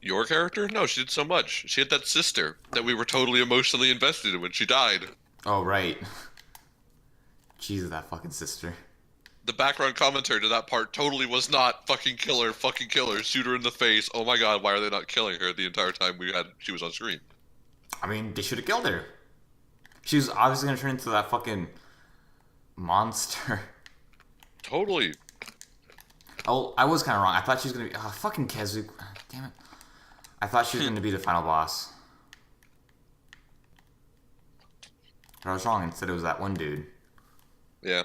Your character? No, she did so much. She had that sister that we were totally emotionally invested in when she died. Oh, right. Jesus, that fucking sister. The background commentary to that part totally was not fucking kill her, shoot her in the face. Oh my god, why are they not killing her the entire time she was on screen? I mean, they should have killed her. She was obviously gonna turn into that fucking monster. Totally. Oh, I was kind of wrong. I thought she was gonna be. Oh, fucking Kezu. Damn it. I thought she was gonna be the final boss. But I was wrong. Instead, it was that one dude. Yeah.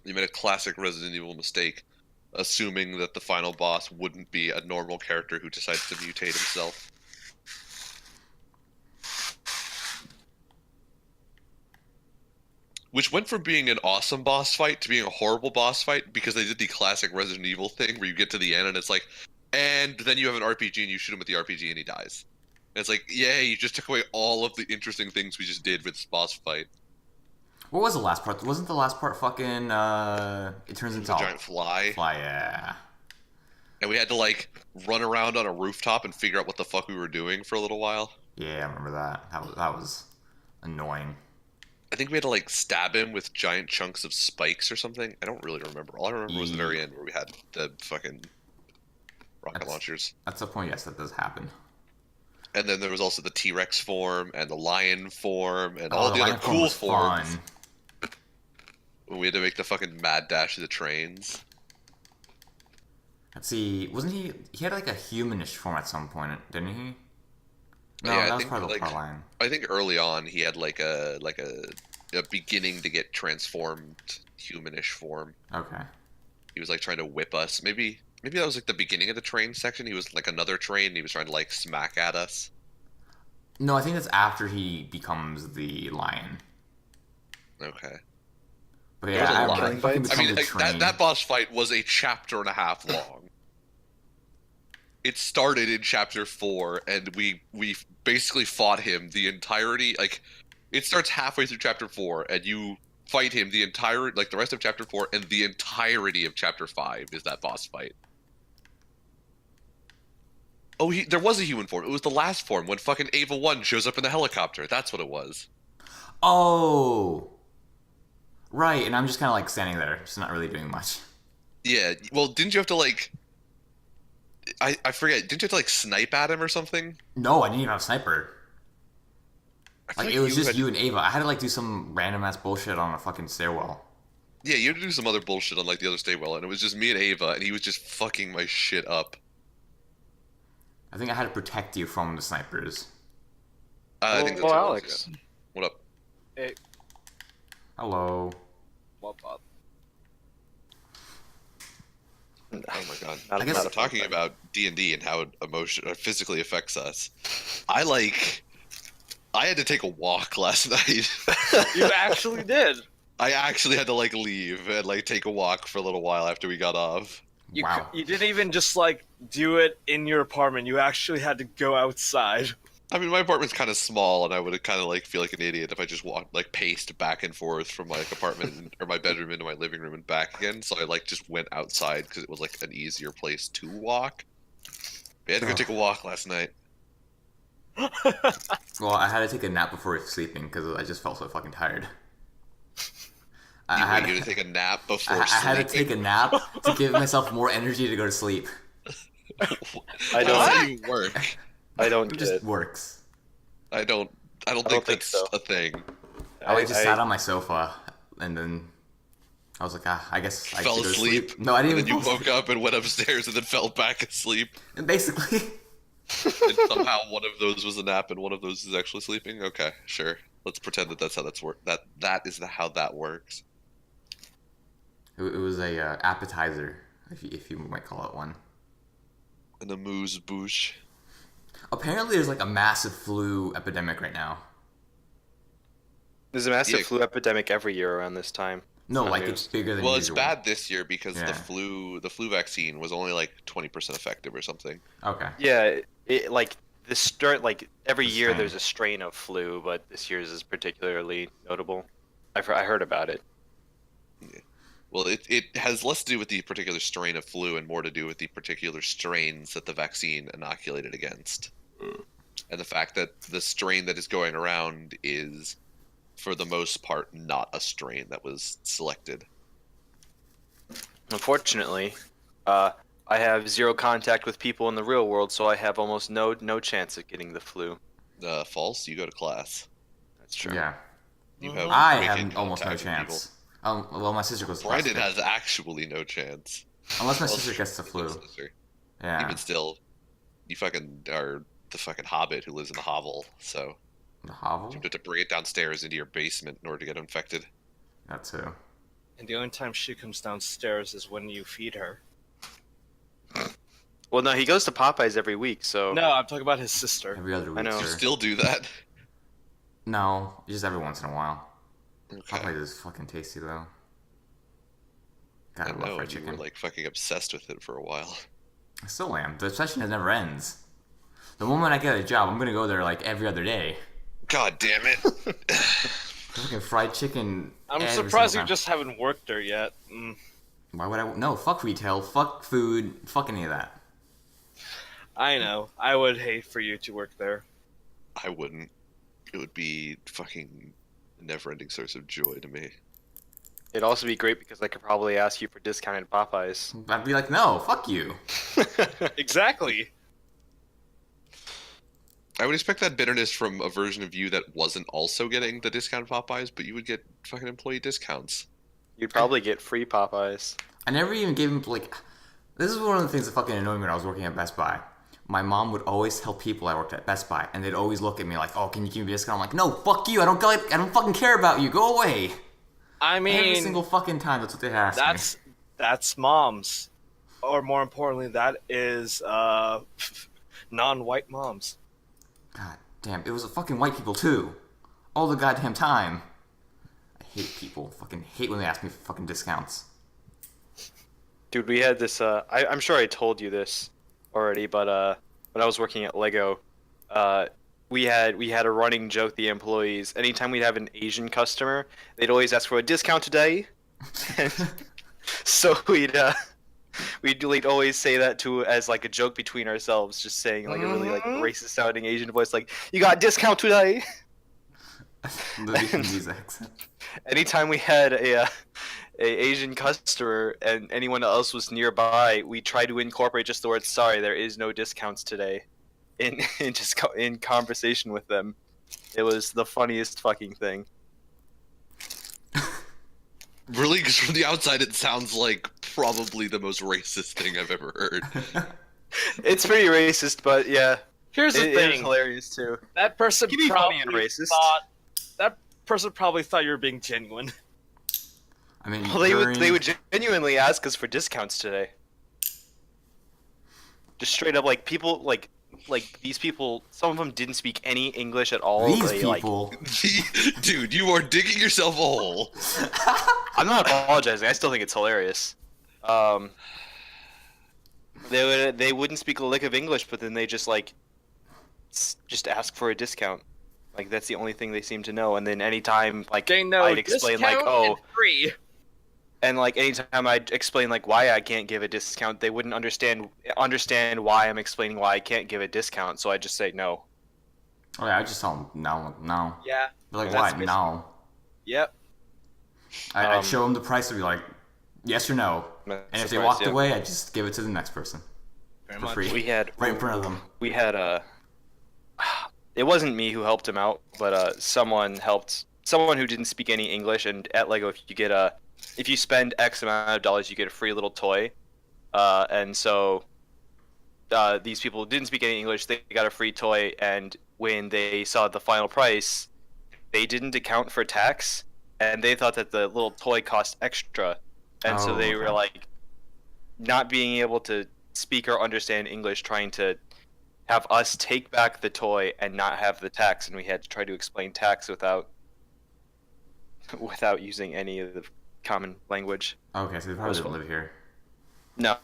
You made a classic Resident Evil mistake, assuming that the final boss wouldn't be a normal character who decides to mutate himself. Which went from being an awesome boss fight to being a horrible boss fight because they did the classic Resident Evil thing where you get to the end and it's like, and then you have an RPG and you shoot him with the RPG and he dies. And it's like, yay, you just took away all of the interesting things we just did with this boss fight. What was the last part? Wasn't the last part fucking? It turns into A giant fly. Fly, yeah. And we had to like run around on a rooftop and figure out what the fuck we were doing for a little while. Yeah, I remember that. That was annoying. I think we had to like stab him with giant chunks of spikes or something. I don't really remember. All I remember was the very end where we had the fucking rocket launchers. At some point, yes, that does happen. And then there was also the T-Rex form and the lion form and all the the other lion form cool was forms. fun. When we had to make the fucking mad dash to the trains. Let's see, wasn't he? He had like a humanish form at some point, didn't he? No, Yeah, that was part of the plot line. I think early on he had like a beginning to get transformed humanish form. Okay. He was like trying to whip us. Maybe that was like the beginning of the train section. He was like another train and he was trying to like smack at us. No, I think that's after he becomes the lion. Okay. But yeah, I lot. remember. I mean, that boss fight was a chapter and a half long. It started in chapter 4, and we basically fought him the entirety. Like, it starts halfway through chapter 4, and you fight him the rest of chapter 4, and the entirety of chapter 5 is that boss fight. Oh, there was a human form. It was the last form when fucking Ava 1 shows up in the helicopter. That's what it was. Oh. Right, and I'm just kind of like standing there, just not really doing much. Yeah, well, didn't you have to like... I forget, didn't you have to like snipe at him or something? No, I didn't even have a sniper. Like, it was just had... you and Ava. I had to like do some random ass bullshit on a fucking stairwell. Yeah, you had to do some other bullshit on like the other stairwell, and it was just me and Ava, and he was just fucking my shit up. I think I had to protect you from the snipers. I think that's Alex. Yeah. What up? Hey. Hello. What up? Oh my god! I guess we're talking about D&D and how it physically affects us. I had to take a walk last night. You actually did. I actually had to like leave and like take a walk for a little while after we got off. Wow. You didn't even just like do it in your apartment. You actually had to go outside. I mean, my apartment's kind of small, and I would kind of like feel like an idiot if I just paced back and forth from my apartment or my bedroom into my living room and back again. So I like just went outside because it was like an easier place to walk. I had to go take a walk last night. Well, I had to take a nap before sleeping because I just felt so fucking tired. You had to take a nap before sleeping? I had to take a nap to give myself more energy to go to sleep. How does that even work? I don't It get just it. works. I don't think that's so. a thing. I just sat on my sofa and then I was like, I guess I Fell should go to asleep. sleep. No, I didn't And then even you woke up and went upstairs and then fell back asleep. And basically. And somehow one of those was a nap and one of those is actually sleeping. Okay, sure. Let's pretend that that's how that is how that works. It was a appetizer, if you might call it one. And the moose bouche. Apparently, there's like a massive flu epidemic right now. There's a massive flu epidemic every year around this time. No, like it's bigger than Well, usual. it's bad this year because Yeah. the flu vaccine was only like 20% effective or something. Okay. Yeah, like every year strain. there's a strain of flu, but this year's is particularly notable. I heard about it. Yeah. Well, it has less to do with the particular strain of flu and more to do with the particular strains that the vaccine inoculated against. And the fact that the strain that is going around is, for the most part, not a strain that was selected. Unfortunately, I have zero contact with people in the real world, so I have almost no chance of getting the flu. False, you go to class. That's true. Yeah. You have I wicked have almost no contact with people. chance. Well, my sister goes to class. Brandon has actually no chance. Unless my Well, sister gets the flu. sister. Yeah. Even still, you fucking are the fucking hobbit who lives in the hovel, so The hovel? you have to bring it downstairs into your basement in order to get infected. That too. And the only time she comes downstairs is when you feed her. Well, no, he goes to Popeyes every week, so No, I'm talking about his sister. Every other week, I know. You sir. still do that? No, just every once in a while. Okay. Popeyes is fucking tasty though. God, I I love know, fried you were chicken. like fucking obsessed with it for a while. I still am. The obsession never ends. The moment I get a job, I'm gonna go there like every other day. God damn it. Fucking fried chicken. I'm every surprised single you time. just haven't worked there yet. Why would I? No, fuck retail. Fuck food. Fuck any of that. I know. I would hate for you to work there. I wouldn't. It would be fucking a never-ending source of joy to me. it'd also be great because I could probably ask you for discounted Popeyes. I'd be like, no, fuck you. Exactly. I would expect that bitterness from a version of you that wasn't also getting the discounted Popeyes, but you would get fucking employee discounts. You'd probably get free Popeyes. I never even gave him like. This is one of the things that fucking annoyed me when I was working at Best Buy. My mom would always tell people I worked at Best Buy, and they'd always look at me like, "Oh, can you give me a discount?" I'm like, "No, fuck you. I don't fucking care about you. Go away." I Every mean, single fucking time, that's what they ask me. that's moms, or more importantly, that is non-white moms. God damn, it was fucking white people too, all the goddamn time. I hate people. Fucking hate when they ask me for fucking discounts. Dude, we had this. I'm sure I told you this already, but when I was working at Lego, we had a running joke. The employees, anytime we'd have an Asian customer, they'd always ask for a discount today. And so we'd always say that as like a joke between ourselves, just saying like a really like racist sounding Asian voice, like "You got a discount today." The Vietnamese accent. Anytime we had a Asian customer and anyone else was nearby, we tried to incorporate just the word "sorry." There is no discounts today, in conversation with them. It was the funniest fucking thing. Really? Because from the outside, it sounds like probably the most racist thing I've ever heard. It's pretty racist, but yeah, Here's the it was thing: hilarious too. that person Can be funny probably and racist. thought you were being genuine. I mean, Well, they would genuinely ask us for discounts today. Just straight up, like people like these people. Some of them didn't speak any English at all. These They, like, people. Dude, you are digging yourself a hole. I'm not apologizing. I still think it's hilarious. They wouldn't speak a lick of English, but then they just just ask for a discount. Like that's the only thing they seem to know. And then anytime They know I'd explain like discount and free. and like anytime I'd explain like why I can't give a discount, they wouldn't understand why I'm explaining why I can't give a discount. So I just say no. Oh yeah, I just tell them no. Yeah. They're like, That's why? basically- No. Yep. I'd show them the price and be like, yes or no. That's And if the they price, walked yeah. away, I'd just give it to the next person Very for much. free. We had Right in front of them. we had it wasn't me who helped him out, but someone who didn't speak any English. And at Lego, if you spend X amount of dollars, you get a free little toy. And so these people who didn't speak any English, they got a free toy, and when they saw the final price, they didn't account for tax, and they thought that the little toy cost extra, and so Oh, they were okay. like not being able to speak or understand English, trying to have us take back the toy and not have the tax, and we had to try to explain tax without using any of the common language. Okay, so they probably didn't live here. No.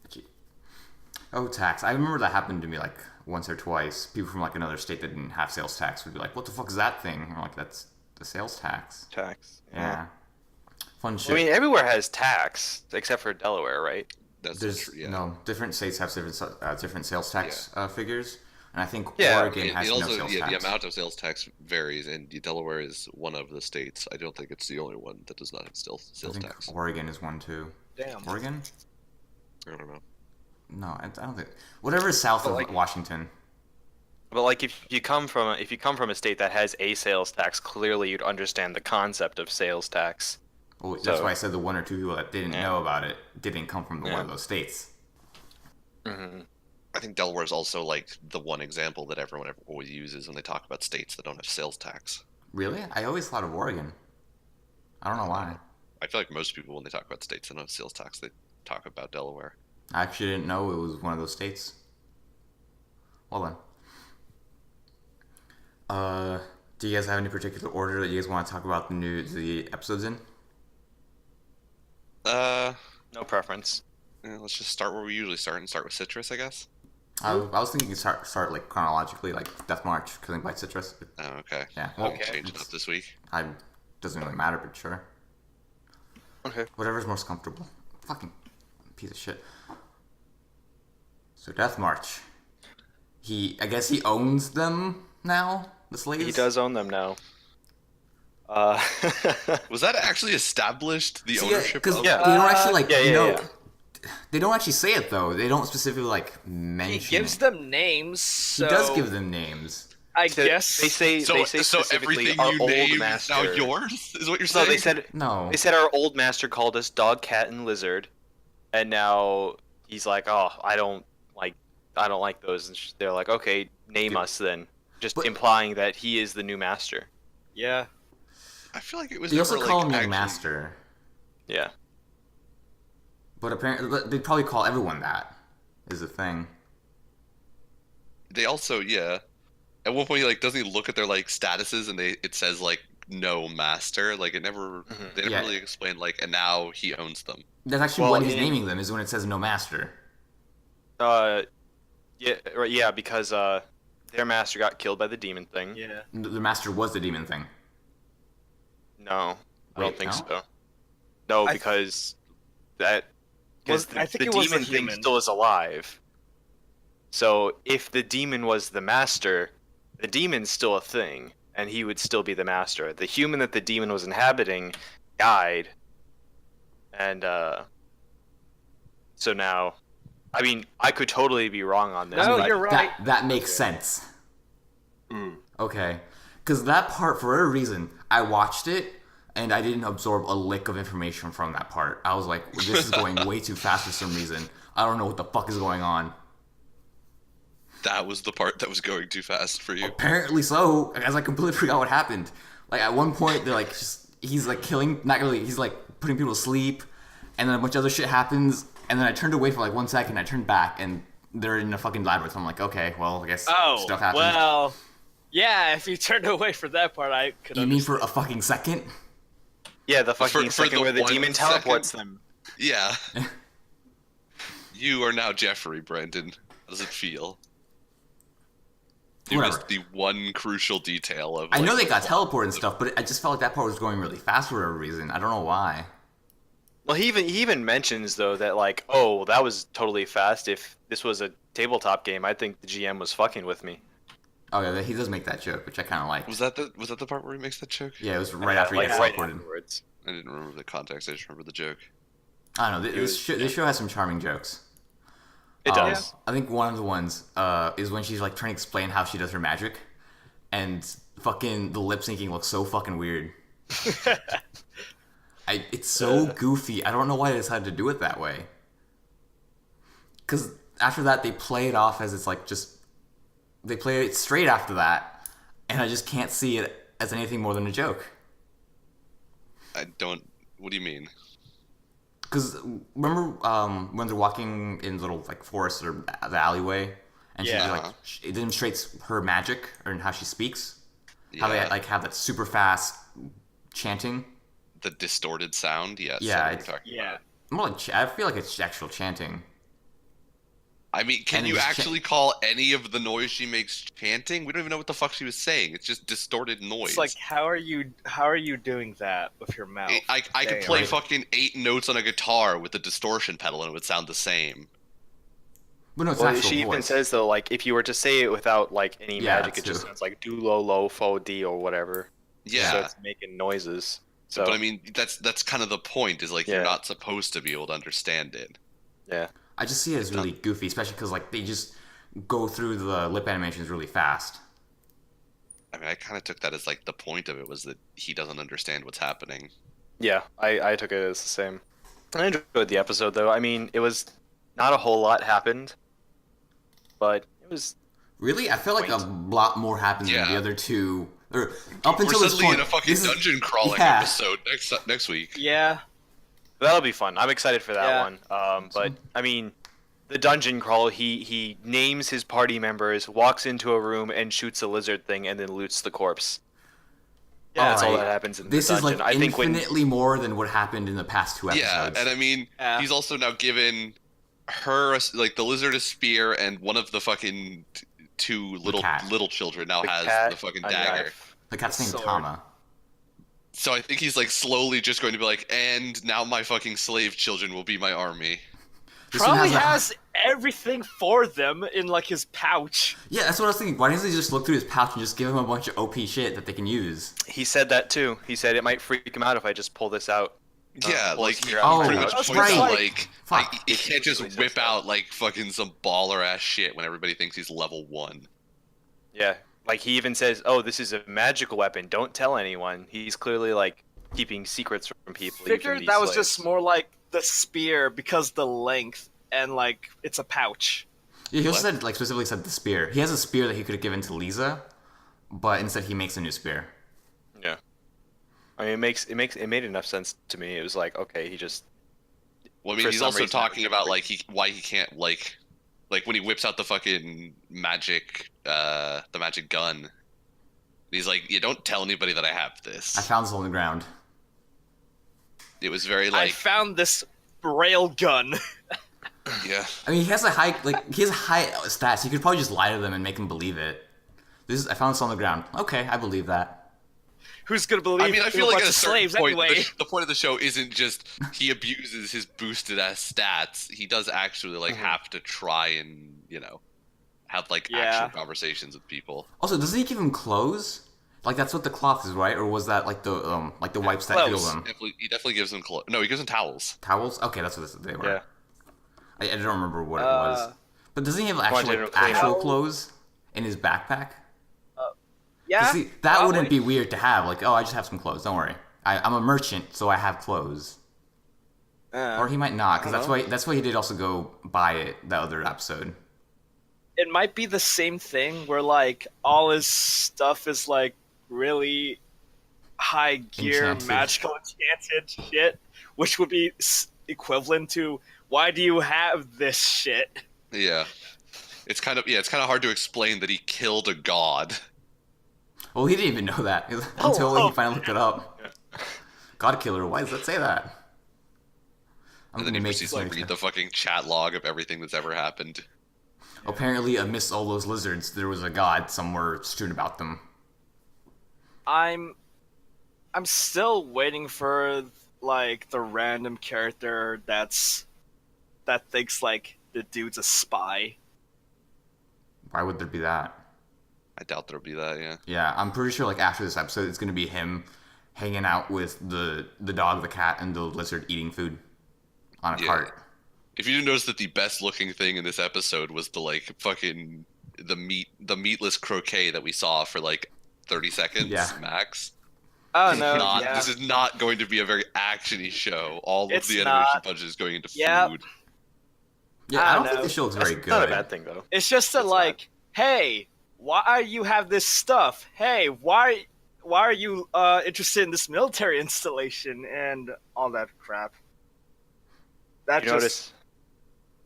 Gee. Oh, tax. I remember that happened to me like once or twice. People from like another state that didn't have sales tax would be like, what the fuck is that thing? And I'm like, that's the sales tax. Tax. Yeah. Fun I shit. mean, everywhere has tax except for Delaware, right? That's not There's true. Yeah. no different states have different sales tax figures, and I think Yeah, Oregon It has no also, sales yeah, tax. the amount of sales tax varies, and Delaware is one of the states. I don't think it's the only one that does not have I sales think tax. Oregon is one too. Damn. Oregon? I don't know. No, I don't think. Whatever is south But, of like- Washington. But like, if you come from a state that has a sales tax, clearly you'd understand the concept of sales tax. Well, that's So- why I said the one or two people that didn't Yeah. know about it didn't come from one Yeah. of those states. Hmm. I think Delaware is also like the one example that everyone always uses when they talk about states that don't have sales tax. Really? I always thought of Oregon. I don't know why. I feel like most people, when they talk about states that don't have sales tax, they talk about Delaware. I actually didn't know it was one of those states. Well then. Do you guys have any particular order that you guys want to talk about the episodes in? No preference. Yeah, let's just start where we usually start and start with Citrus, I guess. I was thinking start like chronologically, like Death March, Killing by Citrus. Oh, okay. Yeah. We'll Okay. change it up this week. Doesn't really matter, but sure. Okay. Whatever's most comfortable. Fucking piece of shit. So Death March. I guess he owns them now. The slaves. He does own them now. Was that actually established? The See, ownership because of? they don't actually like yeah, you yeah, know. yeah. They don't actually say it though. They don't specifically like mention. He gives it. them names. He So does give them names. I So guess they say So, they say so specifically everything our you old name master. is now yours? Is what you're No, saying? No. they said our old master called us dog, cat, and lizard, and now he's like, oh, I don't like those. And they're like, okay, name us then, just But- implying that he is the new master. yeah. I feel like it was They also never, call like, him Young actually- Master, Yeah. but apparently they probably call everyone that. Is the thing. They also, yeah. At one point, doesn't he look at their statuses and it says no master? Like it never, they never Yeah. really explained and now he owns them. That's actually Well, when he's in- naming them is when it says no master. Yeah, right, yeah, because their master got killed by the demon thing. Yeah. The master was the demon thing. No, I Wait, don't think no? so. No, I- because I think the it was the demon thing human. still is alive. So if the demon was the master, the demon's still a thing, and he would still be the master. The human that the demon was inhabiting died, and so now, I mean, I could totally be wrong on this. No, but you're right. That makes sense. Okay, because that part, for whatever reason, I watched it and I didn't absorb a lick of information from that part. I was like, this is going way too fast for some reason. I don't know what the fuck is going on. That was the part that was going too fast for you. Apparently so, as I completely forgot what happened. Like at one point, they're like, he's like killing, not really, he's like putting people to sleep, and then a bunch of other shit happens, and then I turned away for like 1 second, I turned back, and they're in a fucking labyrinth. I'm like, okay, well, I guess Oh, stuff happens. well, yeah. If you turned away for that part, I could. You mean understand. for a fucking second? yeah, the fucking For second the where the 1 demon second? teleports them. Yeah. You are now Jeffrey, Brandon. How does it feel? You Whatever. missed the one crucial detail of. I know they the got plot. teleported and stuff, but I just felt like that part was going really fast for whatever reason. I don't know why. Well, he even mentions though that like, oh, that was totally fast. If this was a tabletop game, I think the GM was fucking with me. Oh yeah, he does make that joke, which I kind of like. Was that the part where he makes that joke? Yeah, it was right Yeah, after he like, gets right teleported. afterwards. I didn't remember the context. I just remember the joke. I don't know. This show has some charming jokes. It does. I think one of the ones is when she's like trying to explain how she does her magic, and fucking the lip syncing looks so fucking weird. It's so goofy. I don't know why they decided to do it that way. Because after that, they play it off as it's like just they play it straight after that, and I just can't see it as anything more than a joke. I don't. What do you mean? Because remember when they're walking in the little like forest or the alleyway, and she Yeah. like it demonstrates her magic or how she speaks. How they Yeah. like have that super fast chanting. The distorted sound. Yes. Yeah, I know what it's- you're talking Yeah. about. More like I feel like it's actual chanting. I mean, can And you just actually call any of the noise she makes chanting? We don't even know what the fuck she was saying. It's just distorted noise. It's like, how are you doing that with your mouth? I could Damn. play Right. fucking 8 notes on a guitar with a distortion pedal and it would sound the same. But no, it's Well, actual she even voice. says though, like if you were to say it without like any Yeah, magic, that it just too. sounds like do lo lo fo di or whatever. Yeah. So it's making noises. So But I mean, that's kind of the point. Is like you're Yeah. not supposed to be able to understand it. yeah. I just see it as really goofy, especially because like they just go through the lip animations really fast. I mean, I kind of took that as like the point of it was that he doesn't understand what's happening. Yeah, I took it as the same. I enjoyed the episode though. I mean, it was not a whole lot happened, but it was. Really, I feel like a lot more happens Yeah. than the other two. Or up We're until this suddenly point, in a fucking this is- dungeon crawling yeah. episode next week. Yeah. That'll be fun. I'm excited for that Yeah. one. But I mean, the dungeon crawl. He names his party members, walks into a room and shoots a lizard thing, and then loots the corpse. Yeah, That's all Alright. that happens in This the is dungeon. like I think when infinitely more than what happened in the past two Yeah, episodes. and I mean, Yeah. he's also now given her like the lizard a spear, and one of the fucking two cat. little children now the has cat, the fucking a dagger. knife. the cat's named Sword. Tama. So I think he's like slowly just going to be like, and now my fucking slave children will be my army. This one Probably has a- has everything for them in like his pouch. Yeah, that's what I was thinking. Why doesn't he just look through his pouch and just give him a bunch of OP shit that they can use? He said that too. He said it might freak him out if I just pull this out. Yeah, pull like his he spear out. Oh, pretty much that's points out right. like Fuck. he can't just Basically whip says that. out like fucking some baller ass shit when everybody thinks he's level 1. Yeah, like he even says, "Oh, this is a magical weapon. Don't tell anyone." He's clearly like keeping secrets from people. even Figured these that was slaves. just more like the spear because the length and like it's a pouch. Yeah, he also What? said, like, specifically said the spear. He has a spear that he could have given to Lisa, but instead he makes a new spear. Yeah. I mean, it made enough sense to me. It was like, okay, he just Well, I mean, For he's some also reason, I talking would about agree. like why he can't like when he whips out the fucking magic the magic gun. He's like, you don't tell anybody that I have this. I found this on the ground. It was very I like found this rail gun. yeah. I mean, he has high stats. You could probably just lie to them and make them believe it. I found this on the ground. Okay, I believe that. Who's gonna believe? I mean, I a feel like bunch at a of certain slaves point, anyway. the point of the show isn't just he abuses his boosted ass stats. He does actually like have to try and have like Yeah. actual conversations with people. Also, doesn't he give him clothes? Like that's what the cloth is, right? Or was that like the wipes that heal Clothes. them? He definitely gives them no, he gives them towels. Towels? Okay, that's what they were. yeah. I don't remember what it was. But doesn't he have actual Wanted to clean actual out. clothes in his backpack? Yeah, See, that probably. wouldn't be weird to have. Like, oh, I just have some clothes. Don't worry. I'm a merchant, so I have clothes. Or he might not, because that's why he did also go buy it that other episode. It might be the same thing where like all his stuff is like really high gear, Enchanted. magical enchanted shit, which would be equivalent to why do you have this shit? Yeah. It's kind of hard to explain that he killed a god. Well, he didn't even know that until oh. he finally looked it up. God killer, why does that say that? I'm And then gonna he make proceeds this to like, read the fucking chat log of everything that's ever happened. Apparently, amidst all those lizards, there was a god somewhere strewn about them. I'm still waiting for like the random character that thinks like the dude's a spy. Why would there be that? I doubt there'll be that, yeah. Yeah, I'm pretty sure like after this episode, it's gonna be him hanging out with the dog, the cat, and the lizard eating food on a Yeah. cart. If you didn't notice that the best looking thing in this episode was the like fucking the meatless croquet that we saw for like 30 seconds Yeah. max. Oh no, Not, This is not going to be a very actiony show. All of It's the animation not. budget is going into Yeah. food. Yeah, I I don't know. think the show looks very That's not a good. bad thing though. It's just that It's like, hey, why you have this stuff? Hey, why are you interested in this military installation and all that crap? That You just notice?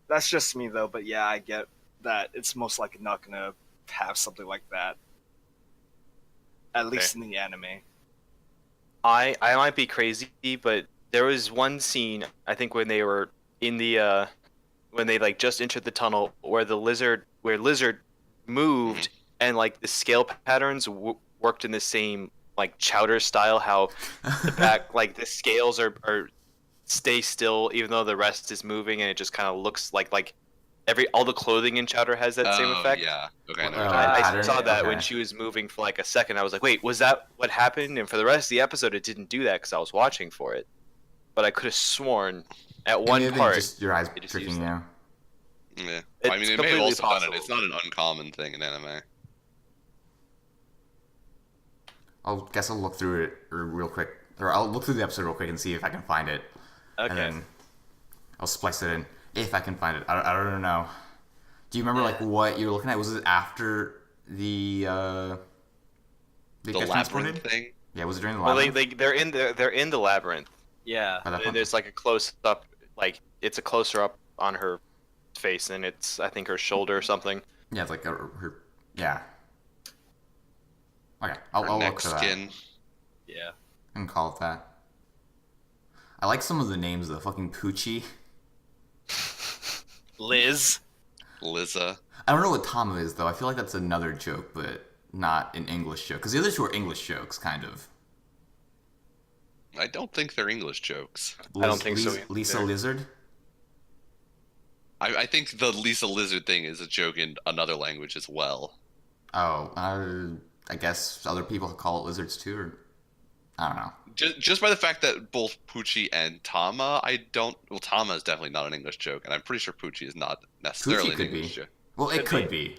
that's just me though, but yeah, I get that it's most likely not gonna have something like that. At least in the anime. I might be crazy, but there was one scene I think when they were in the when they like just entered the tunnel where lizard moved and like the scale patterns worked in the same like chowder style. How the back like the scales are stay still even though the rest is moving, and it just kind of looks like all the clothing in chowder has that same effect. Yeah. Okay. I know Oh, what you're talking I pattern? saw that Okay. when she was moving for like a second. I was like, wait, was that what happened? And for the rest of the episode, it didn't do that because I was watching for it. But I could have sworn at one Maybe part. just your eyes they just tricking used you. about. Yeah. It's I mean, it may have completely also done possible. it. It's not an uncommon thing in anime. Guess I'll look through it real quick, or I'll look through the episode real quick and see if I can find it, and Okay. then I'll splice it in if I can find it. I don't know. Do you remember like what you were looking at? Was it after the The get labyrinth transported? thing. Yeah, was it during the Well, labyrinth? they're in the labyrinth. Yeah. By that point? There's like a close up, like it's a closer up on her face, and it's I think her shoulder or something. Yeah, it's like her. Yeah. Okay, I'll Her look neck for that. skin. Yeah. And call it that. I like some of the names though. Fucking Poochie. Liz. Liza. I don't know what Tama is though. I feel like that's another joke, but not an English joke. Because the other two are English jokes, kind of. I don't think they're English jokes. I don't think so Lisa either. Lizard. I think the Lisa Lizard thing is a joke in another language as well. Oh, I guess other people call it lizards too, or I don't know. Just by the fact that both Poochie and Tama, well, Tama is definitely not an English joke, and I'm pretty sure Poochie is not necessarily Poochie an could English be. joke. Well, it Could could be.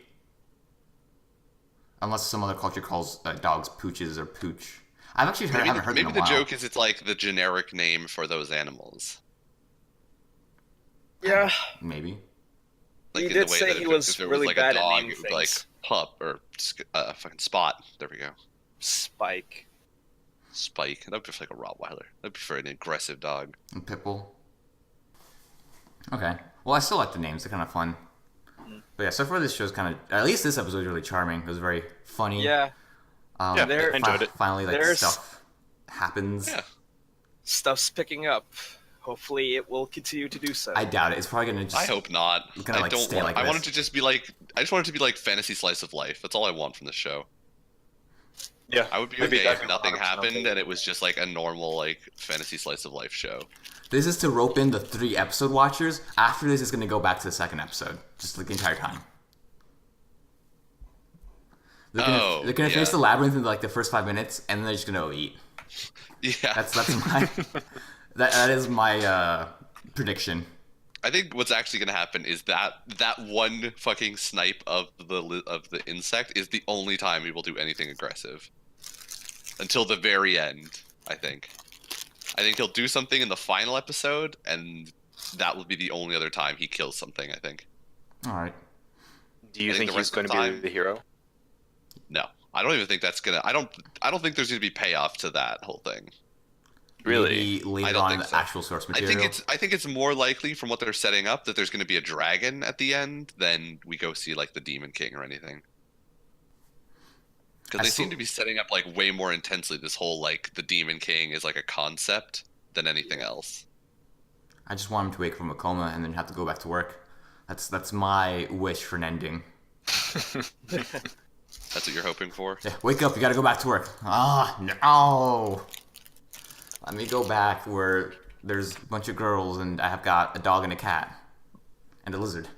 Unless some other culture calls dogs pooches or pooch. I've actually heard, haven't heard Maybe them in the a while. joke is it's like the generic name for those animals. Yeah. Maybe. Like He in did the way say that he if was there really was like bad a at dog, naming it would be like things. pup or fucking spot. There we go. Spike. Spike. That would be like a Rottweiler. That'd be for an aggressive dog. And Pitbull. Okay. Well, I still like the names. They're kind of fun. But yeah, so far this show's kind of, at least this episode was really charming. It was very funny. Yeah. Yeah, there- I enjoyed it. Finally, like There's- stuff happens. Yeah. Stuff's picking up. Hopefully, it will continue to do so. I doubt it. It's probably gonna just. I hope not. Gonna, I like, don't stay want. like I want it this. to just be like. I just want it to be like fantasy slice of life. That's all I want from this show. Yeah, I would be maybe okay that'd if be nothing 100% happened okay. and it was just like a normal like fantasy slice of life show. This is to rope in the 3 episode watchers. After this, it's gonna go back to the second episode, just like the entire time. They're gonna finish yeah. the labyrinth in like the first 5 minutes, and then they're just gonna go eat. Yeah. That's my that is my prediction. I think what's actually going to happen is that one fucking snipe of the insect is the only time he will do anything aggressive. Until the very end, I think. I think he'll do something in the final episode, and that will be the only other time he kills something, I think. All right. Do you I think think the he's rest going of to the be time- the hero? No. I don't even think that's going to... I don't think there's going to be payoff to that whole thing. Really? Maybe I later don't on in think the so. actual source I material. think it's more likely from what they're setting up that there's going to be a dragon at the end than we go see like the Demon King or anything. Because I they still- seem to be setting up like way more intensely this whole like the Demon King is like a concept than anything else. I just want him to wake up from a coma and then have to go back to work. That's my wish for an ending. That's what you're hoping for. Yeah, wake up! You gotta go back to work. Ah, no! Let me go back where there's a bunch of girls and I have got a dog and a cat and a lizard.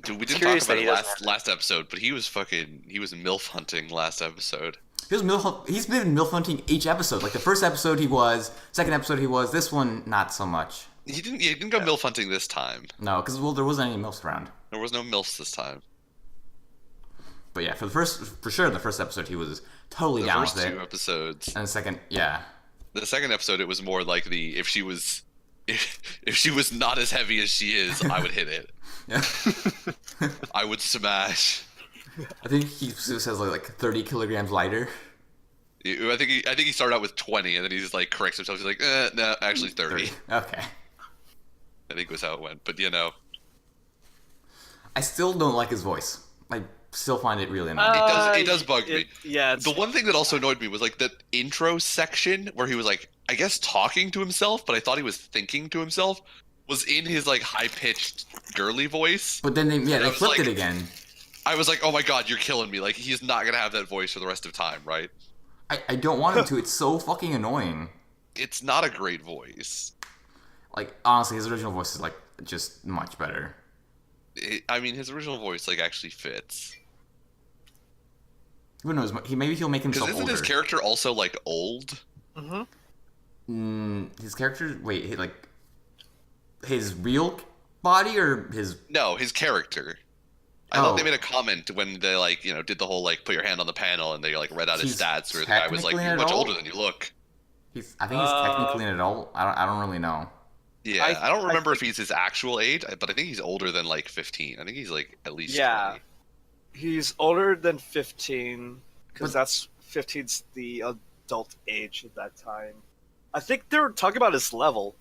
Dude, we didn't curious talk that about he it doesn't last episode, but he was MILF hunting last episode. He's been MILF hunting each episode. Like the first episode he was, second episode he was. This one not so much. He didn't go MILF hunting this time. No, because there wasn't any MILFs around. There was no MILFs this time. But yeah, for sure, the first episode he was totally The down first with it. 2 episodes. And the second, yeah. The second episode, it was more like if she was not as heavy as she is, I would hit it. Yeah. I would smash. I think he says like 30 kilograms lighter. I think he started out with 20, and then he just like corrects himself. He's like, no, actually 30. Okay. I think was how it went. But I still don't like his voice. I still find it really annoying. it does bug me. Yeah. The one thing that also annoyed me was like the intro section where he was like, I guess talking to himself, but I thought he was thinking to himself. was in his like high-pitched girly voice. But then they I was flipped like- it again. I was like, oh my god, you're killing me. Like, he's not gonna have that voice for the rest of time, right? I don't want him to. It's so fucking annoying. It's not a great voice. Like, honestly, his original voice is, like, just much better. I mean, his original voice, like, actually fits. Who knows? Maybe he'll make himself Because isn't older. his character also, like, old? His character... Wait, like... His real body or his... No, his character. I thought they Oh. made a comment when they, like, you know, did the whole, like, put your hand on the panel and they, like, read out his He's stats where the guy was like, technically you're an much adult? older than you look. I think he's technically an adult. I don't really know. Yeah, I don't remember if he's his actual age, but I think he's older than, like, 15. I think he's, like, at least Yeah. 20. He's older than 15 because But- that's 15's the adult age at that time. I think they were talking about his level.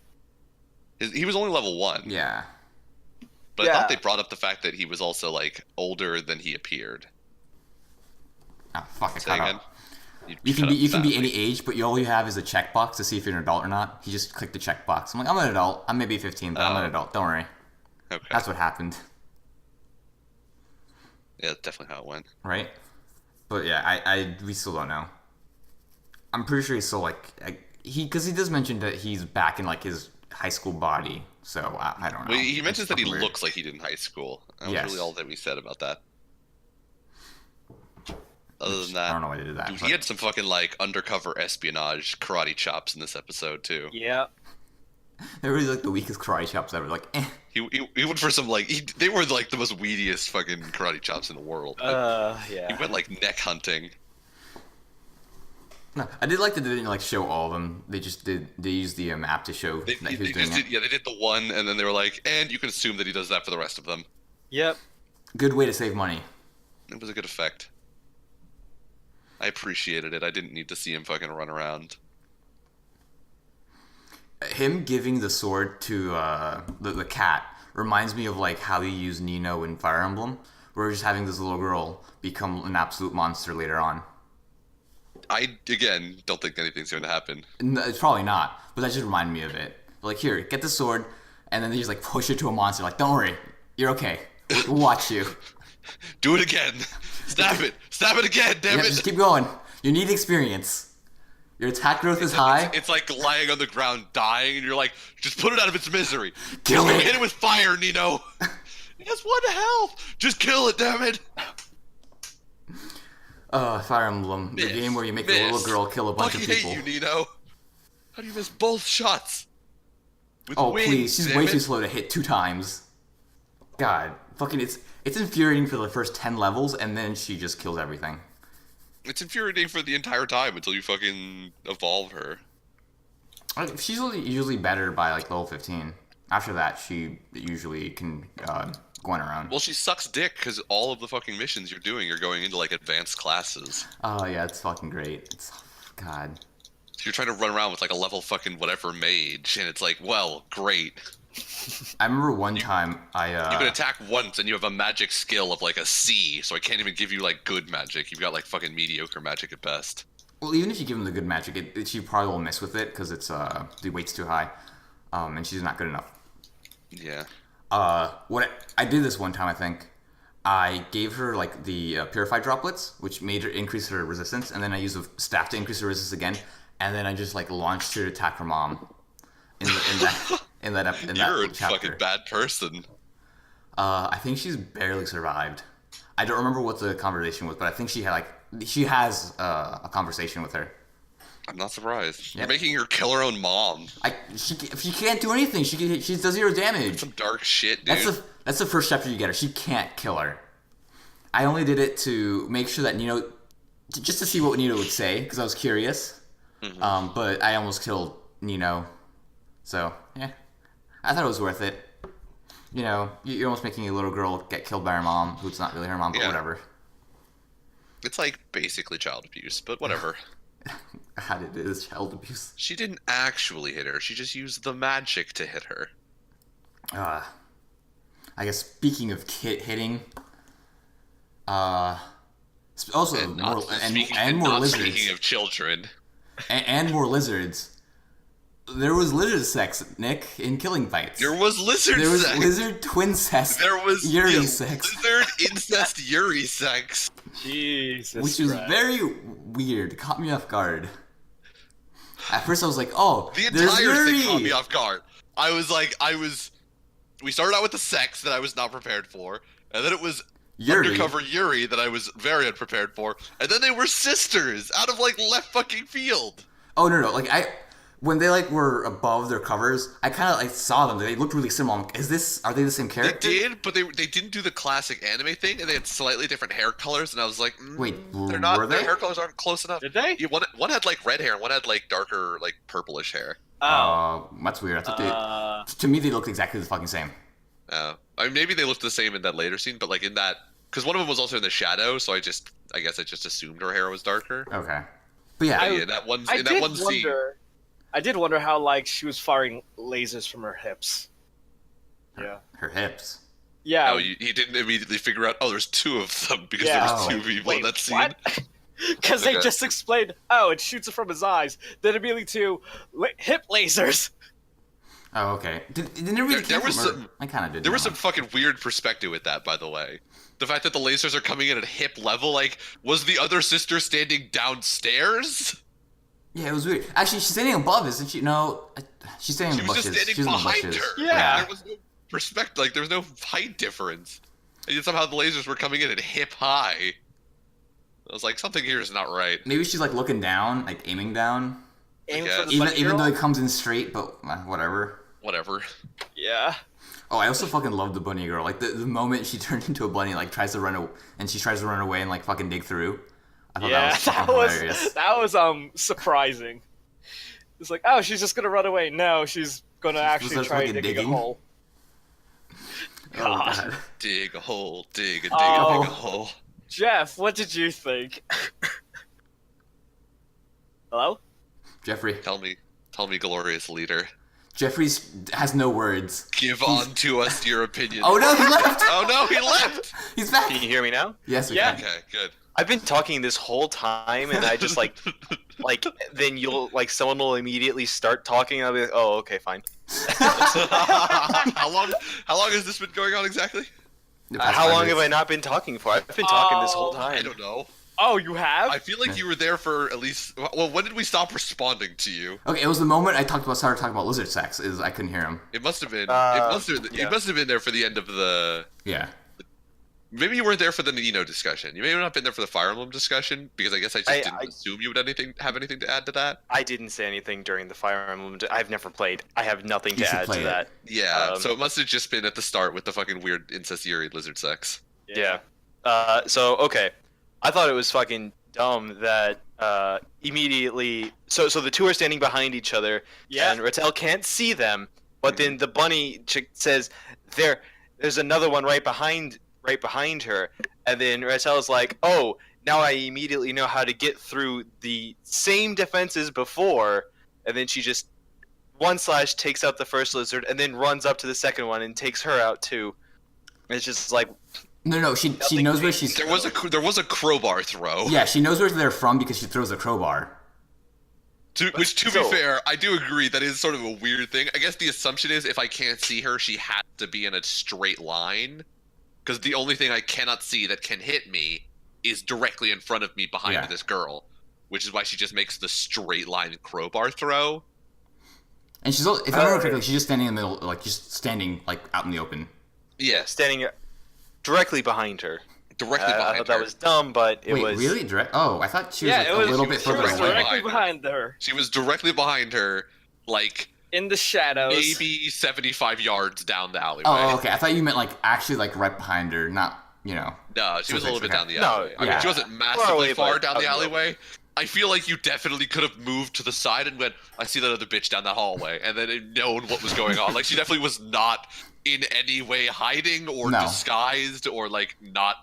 He was only level 1. Yeah. But I thought Yeah. they brought up the fact that he was also, like, older than he appeared. Ah, fuck it. Say cut again? out. You can shut be up, any age, but all you have is a checkbox to see if you're an adult or not. You just click the checkbox. I'm like, I'm an adult. I'm maybe 15, but I'm an Oh. adult. Don't worry. Okay. That's what happened, Yeah, that's definitely how it went. right? But yeah, we still don't know. I'm pretty sure he's still like because he does mention that he's back in like his high school body. So I don't know. Well, he It's mentions that he fucking weird. looks like he did in high school. That was Yes. really all that we said about that. Other than I that, don't know why they did that. dude, but- he had some fucking like undercover espionage karate chops in this episode too. Yeah. They were like the weakest karate chops ever. Like, He went for some like they were like the most weediest fucking karate chops in the world. He Yeah. went like neck hunting. no, I did like that they didn't like show all of them. They just did. They used the map to show They, that they he was just doing did, it. yeah, they did the one, and then they were like, and you can assume that he does that for the rest of them. Yep. Good way to save money. It was a good effect. I appreciated it. I didn't need to see him fucking run around. Him giving the sword to the cat reminds me of like how they use Nino in Fire Emblem. We're just having this little girl become an absolute monster later on. I again don't think anything's going to happen. No, it's probably not, but that just reminded me of it. Like, here, get the sword, and then they just like push it to a monster. Like, don't worry, you're okay. We'll watch you. Do it again. Stab it. Stab it again. Damn Yeah, it. just keep going. You need experience. Your attack growth is high. It's like lying on the ground dying, and you're like, just put it out of its misery. Kill Just it. hit it with fire, Nino. It has 1 health. Just kill it, damn it. Fire Emblem, the Miss, game where you make a little miss. girl kill a bunch of Fucking people. hate you, Nino. How do you miss both shots? With Oh wings, please, she's damn way it. too slow to hit 2 times. God, fucking, it's infuriating for the first 10 levels, and then she just kills everything. It's infuriating for the entire time until you fucking evolve her. She's usually better by like level 15. After that, she usually can go on around. Well, she sucks dick because all of the fucking missions you're doing are going into like advanced classes. Oh yeah, it's fucking great. It's God. So you're trying to run around with like a level fucking whatever mage, and it's like, well, great. I remember one time You can attack once, and you have a magic skill of like a C, so I can't even give you like good magic. You've got like fucking mediocre magic at best. well, even if you give him the good magic, she probably will miss with it because it's the weight's too high, and she's not good enough. Yeah. What I did this one time, I think. I gave her like the purified droplets, which made her increase her resistance, and then I used a staff to increase her resistance again, and then I just like launched her to attack her mom. In that You're a chapter. fucking bad person. I think she's barely survived. I don't remember what the conversation was, but I think she has a conversation with her. I'm not surprised. Yep. You're making her kill her own mom. She can't do anything. She does 0 damage. Some dark shit, dude. That's the first chapter you get her. She can't kill her. I only did it to make sure that Nino, just to see what Nino would say, because I was curious. Mm-hmm. But I almost killed Nino, so yeah, I thought it was worth it. You know, you're almost making a little girl get killed by her mom, who's not really her mom, but Yeah. whatever. It's like basically child abuse, but whatever. How did it is child abuse? She didn't actually hit her. She just used the magic to hit her. I guess speaking of hitting, also And more not, and speaking, and and more not lizards speaking of children. and more lizards. There was lizard sex, Nick, in Killing Fights. There was lizard There was sex. lizard twincest. There was Yuri sex, lizard incest Yuri sex. Jesus. which was Christ. very weird. Caught me off guard. At first, I was like, "Oh, The there's entire Yuri." thing caught me off guard. We started out with the sex that I was not prepared for, and then it was Yuri. undercover Yuri that I was very unprepared for, and then they were sisters out of like left fucking field. Oh no, like when they like were above their covers, I kind of like saw them. They looked really similar. I'm like, are they the same They character? did, but they didn't do the classic anime thing, and they had slightly different hair colors, and I was like, Wait, they're not. were Their they? hair colors aren't close enough. Did they? Yeah, one had like red hair, and one had like darker, like purplish hair. Oh. That's weird. I thought to me they looked exactly the fucking same. I mean, maybe they looked the same in that later scene, but like in that, because one of them was also in the shadow, so I guess I just assumed her hair was darker. Okay, but yeah, Yeah, in that one I did scene. wonder. I did wonder how like she was firing lasers from her hips. Yeah. her hips. Yeah. Oh, he didn't immediately figure out. Oh, there's two of them because Yeah. there was Oh. two people in Wait, that scene. what? Because they Okay. just explained, oh, it shoots it from his eyes. Then immediately to hip lasers. Oh, okay. Didn't it really There was come from her? some- I kind of did. There was know. some fucking weird perspective with that, by the way. The fact that the lasers are coming in at hip level, like, was the other sister standing downstairs? Yeah, it was weird. Actually, she's standing above, isn't she? No, she's standing She in the was bushes. just standing She's in the behind bushes. her. Yeah. There was no perspective, like, there was no height difference. And yet somehow the lasers were coming in at hip high. I was like, something here is not right. Maybe she's like looking down, like aiming down. Aim guess. for the Even bunny though girl? it comes in straight, but whatever. Whatever. Yeah. Oh, I also fucking love the bunny girl. Like the moment she turned into a bunny, like tries to run and she tries to run away and like fucking dig through. I thought Yeah, that was fucking hilarious. that was surprising. It's like, oh, she's just gonna run away. No, she's gonna actually starts try fucking digging a digging. hole. Oh, God. God. Dig a hole, dig a dig Oh. a dig a hole. Jeff, what did you think? Hello? Jeffrey. Tell me, glorious leader. Jeffrey's has no words. Give on to us your opinion. Oh no, he left. Oh no, he left! He's back. Can you hear me now? Yes, we Yeah. can. Okay, good. I've been talking this whole time, and I just like then you'll like someone will immediately start talking, and I'll be like, oh, okay, fine. How long has this been going on exactly? The past How 5 long have I minutes. not been talking for? I've been talking this whole Oh, time. I don't know. Oh, you have? I feel like you were there for at least. Well, when did we stop responding to you? Okay, it was the moment I started talking about lizard sex. Is I couldn't hear him. It must have been. Yeah. You must have been there for the end of the. Yeah. Maybe you weren't there for the Nino discussion. You may have not been there for the Fire Emblem discussion because I guess I just didn't assume you would have anything to add to that. I didn't say anything during the Fire Emblem. I've never played. I have nothing You to should add play to it. that. Yeah, Um, so it must have just been at the start with the fucking weird incest Yuri lizard sex. Yeah. So okay, I thought it was fucking dumb that immediately. So the two are standing behind each other, Yeah. and Rattel can't see them. But then the bunny chick says, "There's another one right behind her." And then Rattel's like, "Oh, now I immediately know how to get through the same defenses before." And then she just / takes out the first lizard, and then runs up to the second one and takes her out too. It's just like, No, she knows where she's. There was a crowbar throw. Yeah, she knows where they're from because she throws a crowbar. Which, to be So- fair, I do agree that is sort of a weird thing. I guess the assumption is if I can't see her, she has to be in a straight line. Because the only thing I cannot see that can hit me is directly in front of me behind Yeah. this girl. Which is why she just makes the straight line crowbar throw. And she's, if I remember correctly, she's just standing in the middle, like just standing like out in the open. Yes, standing directly behind her. directly I behind thought her. that was dumb, but it Wait, was really? Direct? Oh, I thought she was Yeah, like, it was- a little she bit was further She was away. directly behind behind her. She was directly behind her, like In the shadows. maybe 75 yards down the alleyway. Oh, okay. I thought you meant like actually like right behind her, not No, she was a little bit Okay. down the No, alleyway. I mean, yeah. she wasn't Far massively away, far but down the out in the alleyway. I feel like you definitely could have moved to the side and went, I see that other bitch down that hallway, and then known what was going on. Like, she definitely was not in any way hiding or No. disguised or, like, not...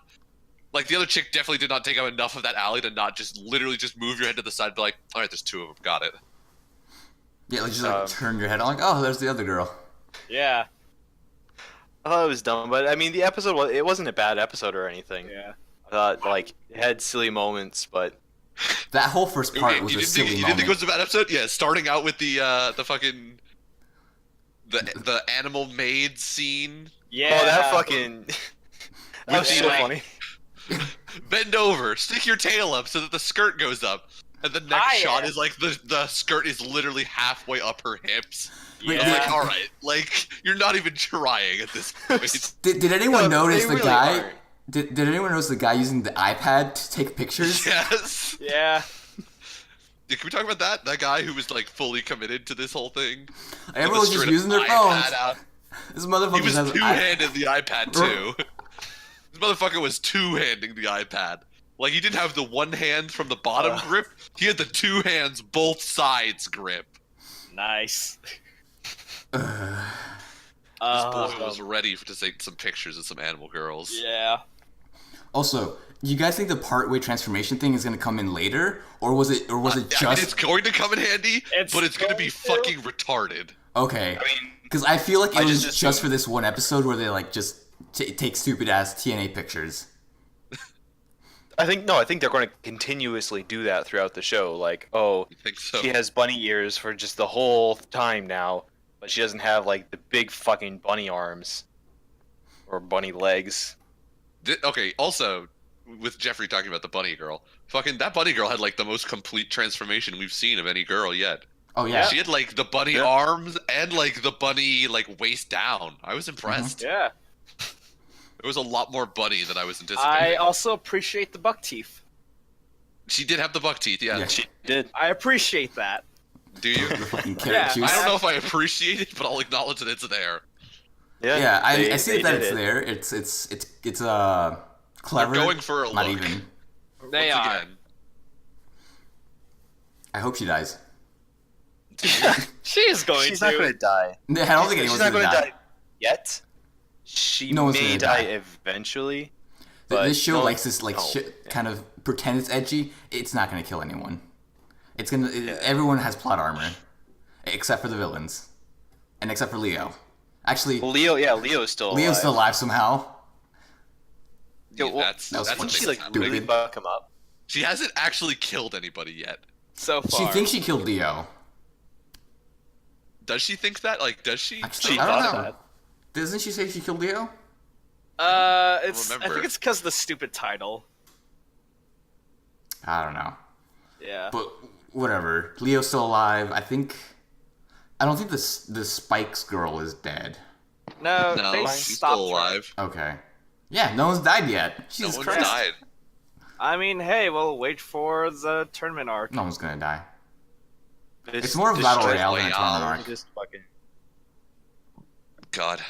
Like, the other chick definitely did not take up enough of that alley to not just literally just move your head to the side and be like, alright, there's two of them, got it. Yeah, like just like turn your head. I'm like, oh, there's the other girl. Yeah. I thought it was dumb. But I mean, the episode it wasn't a bad episode or anything. Yeah. I thought like it had silly moments, but That whole first part was you a didn't silly think, you moment. didn't think it was a bad episode? Yeah, starting out with the fucking the animal maid scene. Yeah. Oh, that fucking. That was With so the, funny. Bend over, stick your tail up so that the skirt goes up. And the next shot is like the skirt is literally halfway up her hips. Wait, I'm Yeah. like, all right, like you're not even trying at this point. Did anyone No, notice they the really guy? aren't. Did anyone notice the guy using the iPad to take pictures? Yes. Yeah. Yeah, can we talk about that? That guy who was like fully committed to this whole thing. Everyone was just Straight using their iPad phones. out. This He motherfucker was has an iPad. two-handed the iPad too. This motherfucker was two-handing the iPad. Like he didn't have the one hand from the bottom grip. He had the two hands, both sides grip. Nice. This boy was ready to take some pictures of some animal girls. Yeah. Also, do you guys think the partway transformation thing is gonna come in later, or was it I mean, just it's going to come in handy, It's but it's going to be going to. fucking retarded. okay? I mean, Because I feel like it I was just just assumed- for this one episode where they like just take stupid ass TNA pictures. I think they're going to continuously do that throughout the show. Like, oh, You think so? she has bunny ears for just the whole time now, but she doesn't have like the big fucking bunny arms or bunny legs. Okay, also, with Jeffrey talking about the bunny girl, fucking that bunny girl had like the most complete transformation we've seen of any girl yet. Oh yeah, She had like the bunny Yeah. arms and like the bunny like waist down. I was impressed. Yeah. It was a lot more bunny than I was I anticipating. also appreciate the buck teeth. She did have the buck teeth, yeah. Yeah. She did. I appreciate that. Do you? the fucking carrot Yeah, juice. I don't know if I appreciate it, but I'll acknowledge that it's there. Yeah, I see they that did it's it. there. It's clever. They're going for a Not look. even. They Once are. again. I hope she dies. She is going She's to. not going to die. I don't think She's anyone's not gonna going to die. die yet. She No one's may gonna die die. eventually. This show no- likes this like no. kind of pretend it's edgy. It's not gonna kill anyone. It's gonna. Everyone has plot armor, except for the villains, and except for Leo. Actually, Well, Leo's still alive. Leo's still alive somehow. Yeah, Yeah, well, that's that was a funny. big Didn't she like time. really buck him up? She hasn't actually killed anybody yet. So far. She thinks she killed Leo. Does she think that? Like, does she? Actually, She I don't thought know. that. Doesn't she say she killed Leo? I remember. think it's because of the stupid title. I don't know. Yeah. But whatever. Leo's still alive. I don't think the Spikes girl is dead. No, No, they she's stopped still her. alive. Okay. Yeah, no one's died yet. No Jesus one's Christ. died. I mean, hey, we'll wait for the tournament arc. No one's gonna die. This- It's more of a this battle show- royale than a tournament Royale. arc. Just fucking. God.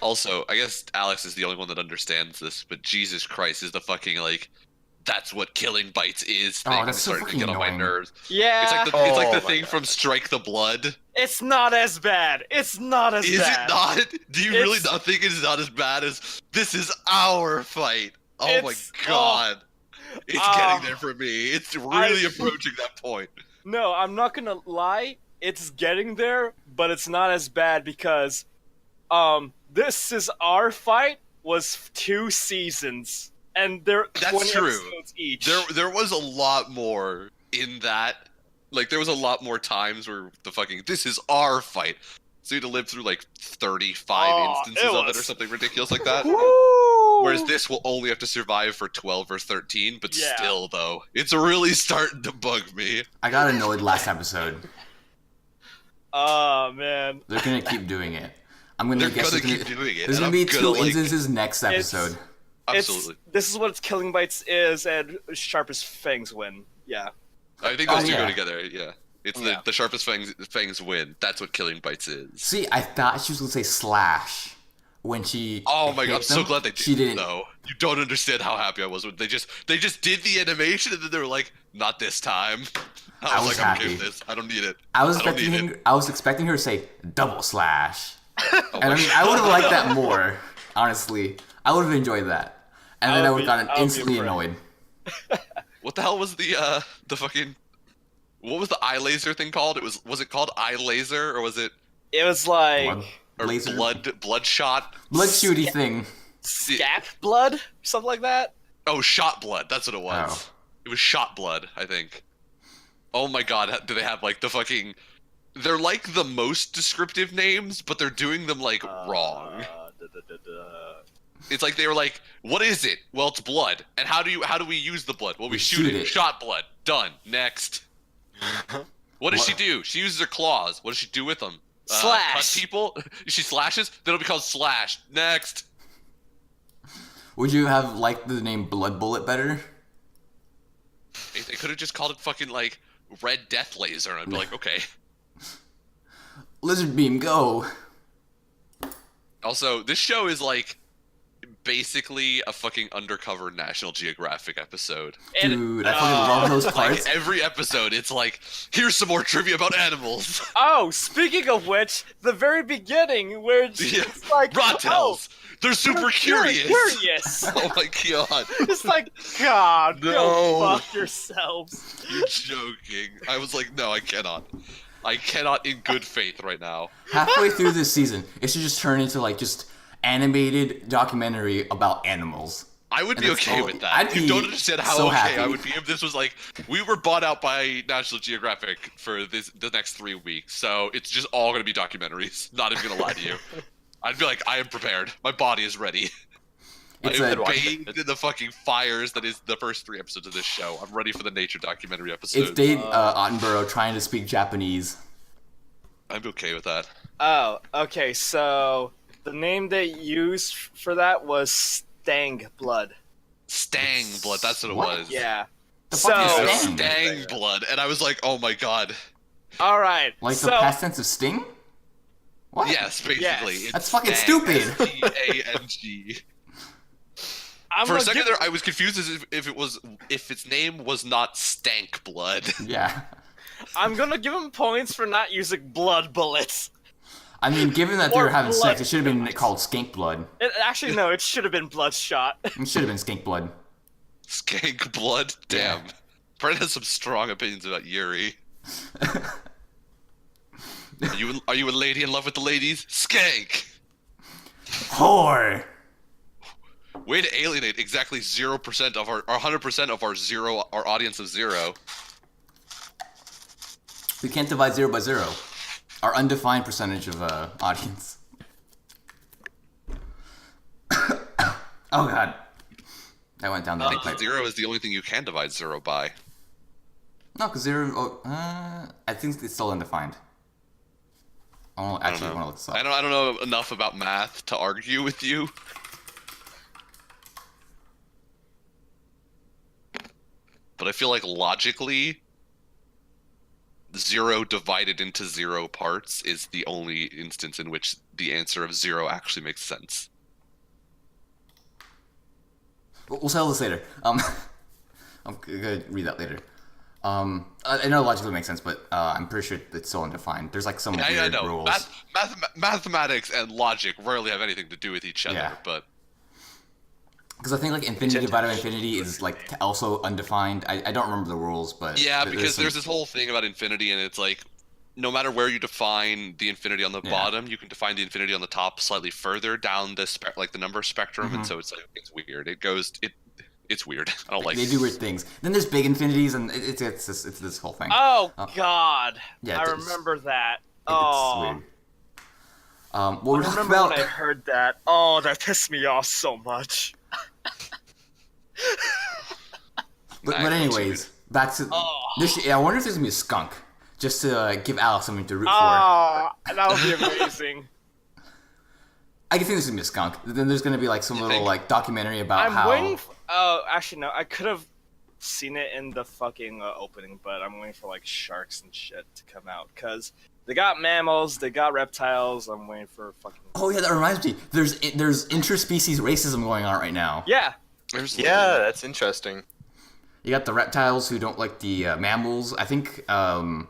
Also, I guess Alex is the only one that understands this, but Jesus Christ is the fucking like, that's what killing bites is thing. Oh, that's It's so starting to get fucking on my annoying. nerves. Yeah. It's like it's like Oh the my thing God. from Strike the Blood. It's not as bad. It's not as Is bad. it not? Do you really It's- not think it's not as bad as this is our fight? Oh my It's- God. It's Oh. getting there for me. It's really approaching that point. No, I'm not gonna lie. It's getting there, but it's not as bad because, This Is Our Fight was 2 seasons, and they're That's 20 true. episodes each. There was a lot more in that. Like there was a lot more times where the fucking this is our fight. So you had to live through like 35 Oh, instances it of it was- or something ridiculous like that. Woo! Whereas this will only have to survive for 12 or 13, but Yeah. still though, it's really starting to bug me. I got annoyed last episode. Oh man. They're gonna keep doing it. I'm gonna They're guess gonna there's keep doing it. There's and gonna be I'm 2 like, instances next episode. Absolutely. This is what Killing Bites is, and Sharpest Fangs win. Yeah. I think those Oh, two yeah. go together. Yeah. It's Yeah. the sharpest fangs win. That's what Killing Bites is. See, I thought she was gonna say slash when she. Oh my hit god, I'm so them. glad they did. She didn't. No, you don't understand how happy I was when they just did the animation and then they were like, not this time. I was was like, I'm okay happy. with this. I don't need it. I was I don't expecting need her. I was expecting her to say double slash, Oh and I my mean, I would have liked that more. Honestly, I would have enjoyed that, and then I would have gotten I would be instantly impressed. annoyed. What the hell was the fucking what was the eye laser thing called? Was it called eye laser or was it It was like Blood, or laser, bloodshot? blood shooty thing. scap blood, something like that. Oh, shot blood. That's what it was. Oh. It was Shot Blood, I think. Oh my god, do they have like the fucking... They're like the most descriptive names, but they're doing them like wrong. It's like they were like, "What is it?" Well, it's blood. And how do we use the blood? Well, we shoot it. Shot blood. Done. Next. What does she do? She uses her claws. What does she do with them? Slash. Cut people. She slashes. Then it'll be called Slash. Next. Would you have liked the name Blood Bullet better? They could have just called it fucking like Red Death Laser, and I'd be like, okay. Lizard Beam, go! Also, this show is like basically a fucking undercover National Geographic episode. Dude, I fucking love those parts. Like every episode, it's like, here's some more trivia about animals. Oh, speaking of which, the very beginning where it's like, Rottels. They're super curious. Curious. Oh my god. It's like, God, No. go fuck yourselves. You're joking. I was like, no, I cannot. I cannot in good faith right now. Halfway through this season, it should just turn into like just animated documentary about animals. I would And be it's okay all- with that. I'd You be don't understand how so okay happy. I would be if this was like, we were bought out by National Geographic for the next 3 weeks, so it's just all gonna be documentaries. Not even gonna lie to you. I'd be like, I am prepared. My body is ready. It's I am a- bathed in the fucking fires that is the first 3 episodes of this show. I'm ready for the nature documentary episode. It's Dave Attenborough trying to speak Japanese. I'm okay with that. Oh, okay, so the name they used for that was Stang Blood. Stang blood, that's what it What? was. Yeah. The So, fuck is It was Stang? Stang blood, and I was like, oh my god. alright, Like so, the past tense of Sting? What? Yes, basically. Yes. It's That's fucking Stang, stupid. S-T-A-N-G. I'm For a gonna second give- there, I was confused as if its name was not Stank Blood. Yeah. I'm gonna give him points for not using blood bullets. I mean, given that they Or were having blood. sex, it should have been called Skink Blood. Actually, no, it should have been Bloodshot. It should have been Skink Blood. Skank Blood? Damn. Yeah. Brent has some strong opinions about Yuri. Are you a lady in love with the ladies? Skank! Whore! Way to alienate exactly 0% of our, or 100% of our audience of 0. We can't divide 0 by 0. Our undefined percentage of audience. Oh god. I went down the I big think pipe. 0 is the only thing you can divide 0 by. No, because 0. I think it's still undefined. I don't actually want to look this up. I don't know enough about math to argue with you. But I feel like logically, 0 divided into 0 parts is the only instance in which the answer of 0 actually makes sense. We'll settle this later. I'm gonna read that later. I know it logically makes sense, but I'm pretty sure it's still undefined. There's like some I weird know. rules. Mathematics and logic rarely have anything to do with each other, Yeah. but Because I think like infinity divided by infinity is like also undefined. I don't remember the rules, but yeah, there's because some- there's this whole thing about infinity, and it's like, no matter where you define the infinity on the Yeah. bottom, you can define the infinity on the top slightly further down the the number spectrum, Mm-hmm. and so it's like it's weird. It's weird. I don't like they it. do weird things. Then there's big infinities, and it's this whole thing. Oh, Oh. God. Yeah, I it's- remember that. It's Oh. weird. What we're I talking remember about? when I heard that. Oh, that pissed me off so much. But I know anyways, back to Oh. this. I wonder if there's gonna be a skunk, just to give Alex something to root for. Oh, that would be amazing. I can think there's gonna be a skunk. Then there's gonna be like some You little think? like documentary about I'm how. waiting. Oh, actually, no. I could have seen it in the fucking opening, but I'm waiting for like sharks and shit to come out because they got mammals, they got reptiles. I'm waiting for fucking. Oh yeah, that reminds me. There's interspecies racism going on right now. Yeah. There's Yeah, that's interesting. You got the reptiles who don't like the mammals. I think one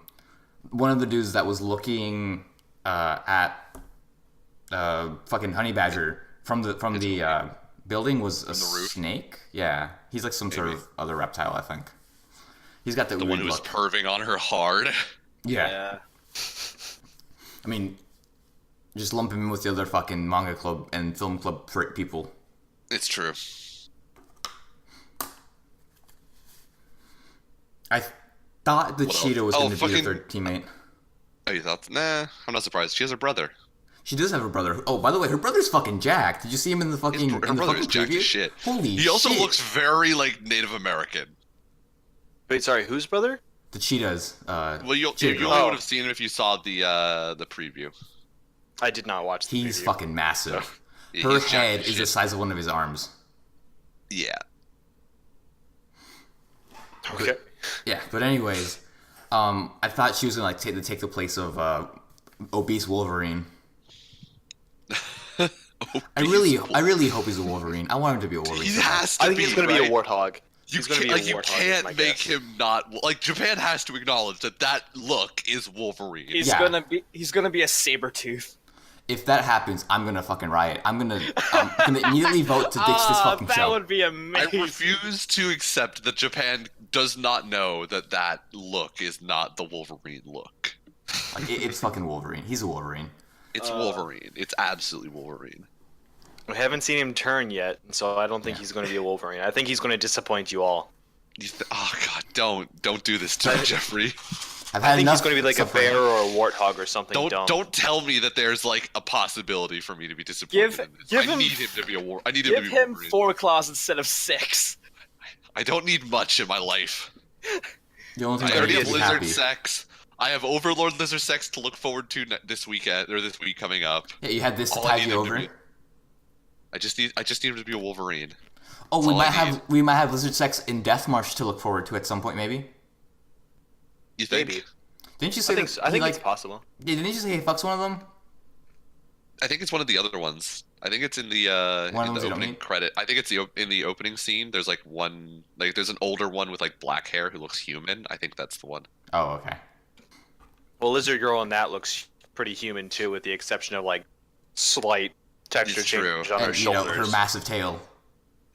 of the dudes that was looking at fucking honey badger from the building was a the roof? snake. Yeah, he's like some sort Maybe. of other reptile. I think he's got that the weird one who was look. perving on her hard. Yeah, I mean, just lump him in with the other fucking manga club and film club people. It's true. I thought the What else? cheetah was Oh, going to be her fucking- third teammate. Oh, you thought? Nah, I'm not surprised. She has her brother. She does have a brother. Oh, by the way, her brother's fucking jacked. Did you see him in the fucking Her in the brother fucking is jacked preview? as shit. Holy He also shit. looks very like Native American. Wait, sorry, whose brother? The cheetahs. Well, you cheetah only girl. would have seen him if you saw the preview. I did not watch the He's preview. fucking massive. Yeah, Her he's jacked head as is the shit. size of one of his arms. Yeah. Okay. Yeah, but anyways, I thought she was gonna like take the place of obese Wolverine. I really hope he's a Wolverine. I want him to be a Wolverine. He so bad. has to I think be. he's going to be a warthog. You He's gonna can't, be a like, you warthog, is can't my make guess. him not like Japan has to acknowledge that look is Wolverine. He's Yeah. gonna be a saber tooth. If that happens, I'm gonna fucking riot. I'm gonna immediately vote to ditch this fucking that show. would be I amazing. refuse to accept that Japan does not know that look is not the Wolverine look. Like, it's fucking Wolverine. He's a Wolverine. It's Wolverine. It's absolutely Wolverine. We haven't seen him turn yet, so I don't think he's going to be a Wolverine. I think he's going to disappoint you all. Oh God, don't do this to me, Jeffrey. I've I had think enough he's going to be like a suffering. bear or a warthog or something dumb. Don't tell me that there's like a possibility for me to be disappointed. in this. give I him- need him to be I need him to Give be him Wolverine. 4 claws instead of 6. I don't need much in my life. The only thing I that already makes have me lizard happy. sex. I have Overlord lizard sex to look forward to this weekend or this week coming up. Yeah, you had this to All I tide need you him to over. be- I just need him to be a Wolverine. Oh, all I need. we might have lizard sex in Death March to look forward to at some point, maybe. You think? Maybe. Didn't you say I think, that so. I he, think like, it's possible. yeah, didn't you say he fucks one of them? I think it's one of the other ones. I think it's in the One of in those the you don't opening need? credit. I think it's in the opening scene. There's like one there's an older one with like black hair who looks human. I think that's the one. Oh, okay. Well, Lizard Girl in that looks pretty human too, with the exception of like slight texture It's change true. on her And you know, shoulders. her massive tail.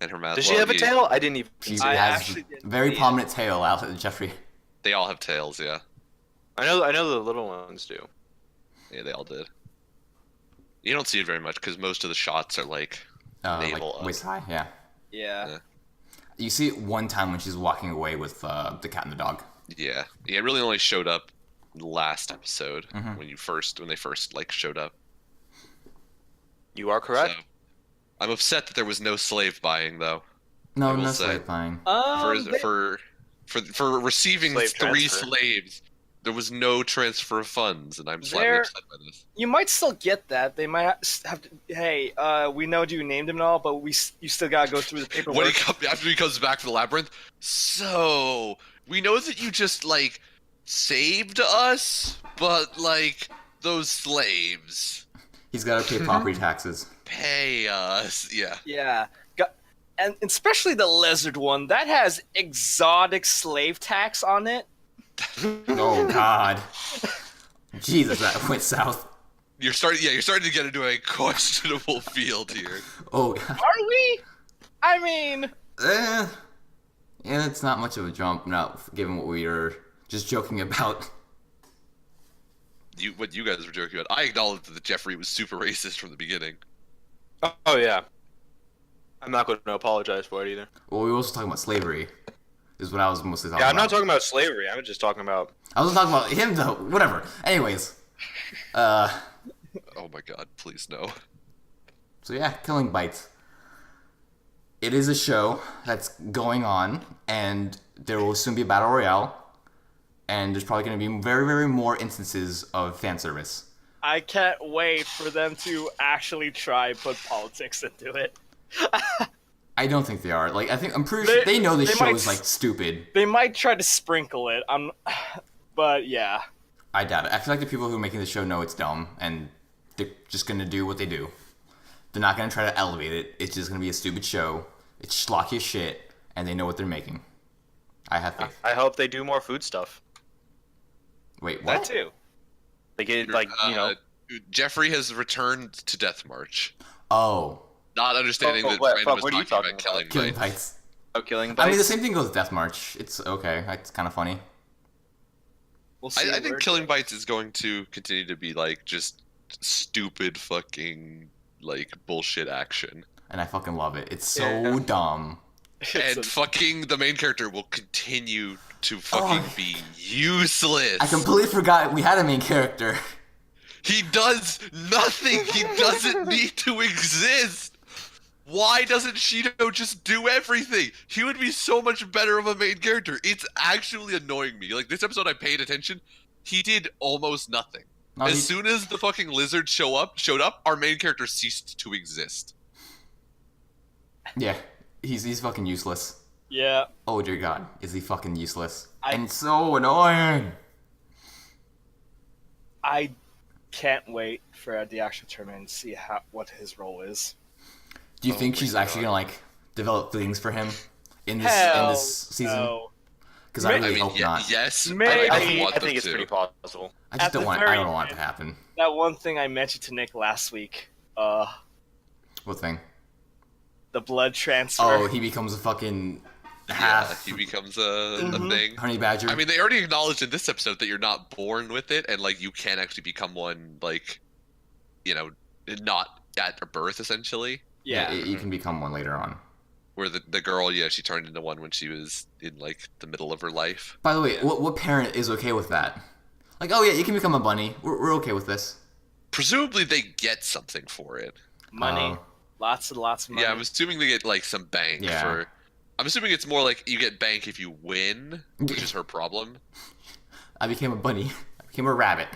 And her mask. Does she have a tail? I didn't even. She I has actually didn't a very see it. prominent tail out Jeffrey. They all have tails. Yeah. I know the little ones do. Yeah, they all did. You don't see it very much because most of the shots are like navel Like up. waist high, yeah. Yeah. Yeah. You see it one time when she's walking away with the cat and the dog. Yeah, it really only showed up last episode Mhm. when they first like showed up. You are correct. So, I'm upset that there was no slave buying though. No, I will no say. slave buying. For receiving Slave 3 transfer. slaves, there was no transfer of funds, and I'm slightly There- upset by this. You might still get that. They might have to. Hey, we know you named him and all, but you still gotta go through the paperwork. When after he comes back from the labyrinth, so we know that you just like saved us, but like those slaves He's got to pay property taxes. pay us. Yeah. Yeah. And especially the lizard one, that has exotic slave tax on it. Oh God. Jesus, that went south. You're starting to get into a questionable field here. Oh, God. Are we? I mean, Yeah, it's not much of a jump, no, given what we were just joking about. What you guys were joking about. I acknowledge that Jeffrey was super racist from the beginning. Oh yeah. I'm not going to apologize for it either. Well, we were also talking about slavery, is what I was mostly talking Yeah, I'm about. not talking about slavery. I'm just talking about. I was talking about him, though. Whatever. Anyways. Oh my god, please no. So yeah, Killing Bites. It is a show that's going on, and there will soon be a battle royale, and there's probably going to be very, very more instances of fan service. I can't wait for them to actually try and put politics into it. I don't think they are. Like, I'm pretty sure they know this they show might is like stupid. They might try to sprinkle it. But yeah. I doubt it. I feel like the people who are making the show know it's dumb, and they're just gonna do what they do. They're not gonna try to elevate it. It's just gonna be a stupid show. It's schlocky as shit, and they know what they're making. I have faith. I hope they do more food stuff. Wait, That what? too. They get like Jeffrey has returned to Death March, Oh, not understanding Oh, that what- Brandon was what are you talking about talking killing Killing bites. Bites. killing. I Bites. mean, the same thing goes with Death March. It's okay. It's kind of funny. We'll see. I think Killing Bites is going to continue to be like just stupid fucking like bullshit action. And I fucking love it. It's so Yeah. dumb. And fucking the main character will continue to fucking be useless. I completely forgot we had a main character. He does nothing. He doesn't need to exist. Why doesn't Shido just do everything? He would be so much better of a main character. It's actually annoying me. Like, this episode I paid attention, he did almost nothing. No, As soon as the fucking lizard showed up, our main character ceased to exist. Yeah, he's fucking useless. Yeah. Oh dear God, is he fucking useless? I- And so annoying. I can't wait for the actual tournament and see what his role is. Do you Oh think my she's actually God. gonna like develop feelings for him in this Hell season? no. Because I I really I mean, hope not. yes, Maybe. I I don't think, want I them think it's to. pretty possible. I just At the don't want. very I don't want it end. to happen. That one thing I mentioned to Nick last week, What thing? the blood transfer. Oh, he becomes a fucking Yeah, half he becomes a thing. honey badger. I mean, they already acknowledged in this episode that you're not born with it, and like you can actually become one, like, you know, not at birth, essentially. yeah. you can become one later on. Where the girl, yeah, she turned into one when she was in like the middle of her life. By the way, what parent is okay with that? Like, oh yeah, you can become a bunny. We're okay with this. Presumably, they get something for it. Money. Oh. Lots and lots of money. Yeah, I'm assuming they get like some bank Yeah. for. I'm assuming it's more like you get bank if you win, which is her problem. I became a bunny. I became a rabbit.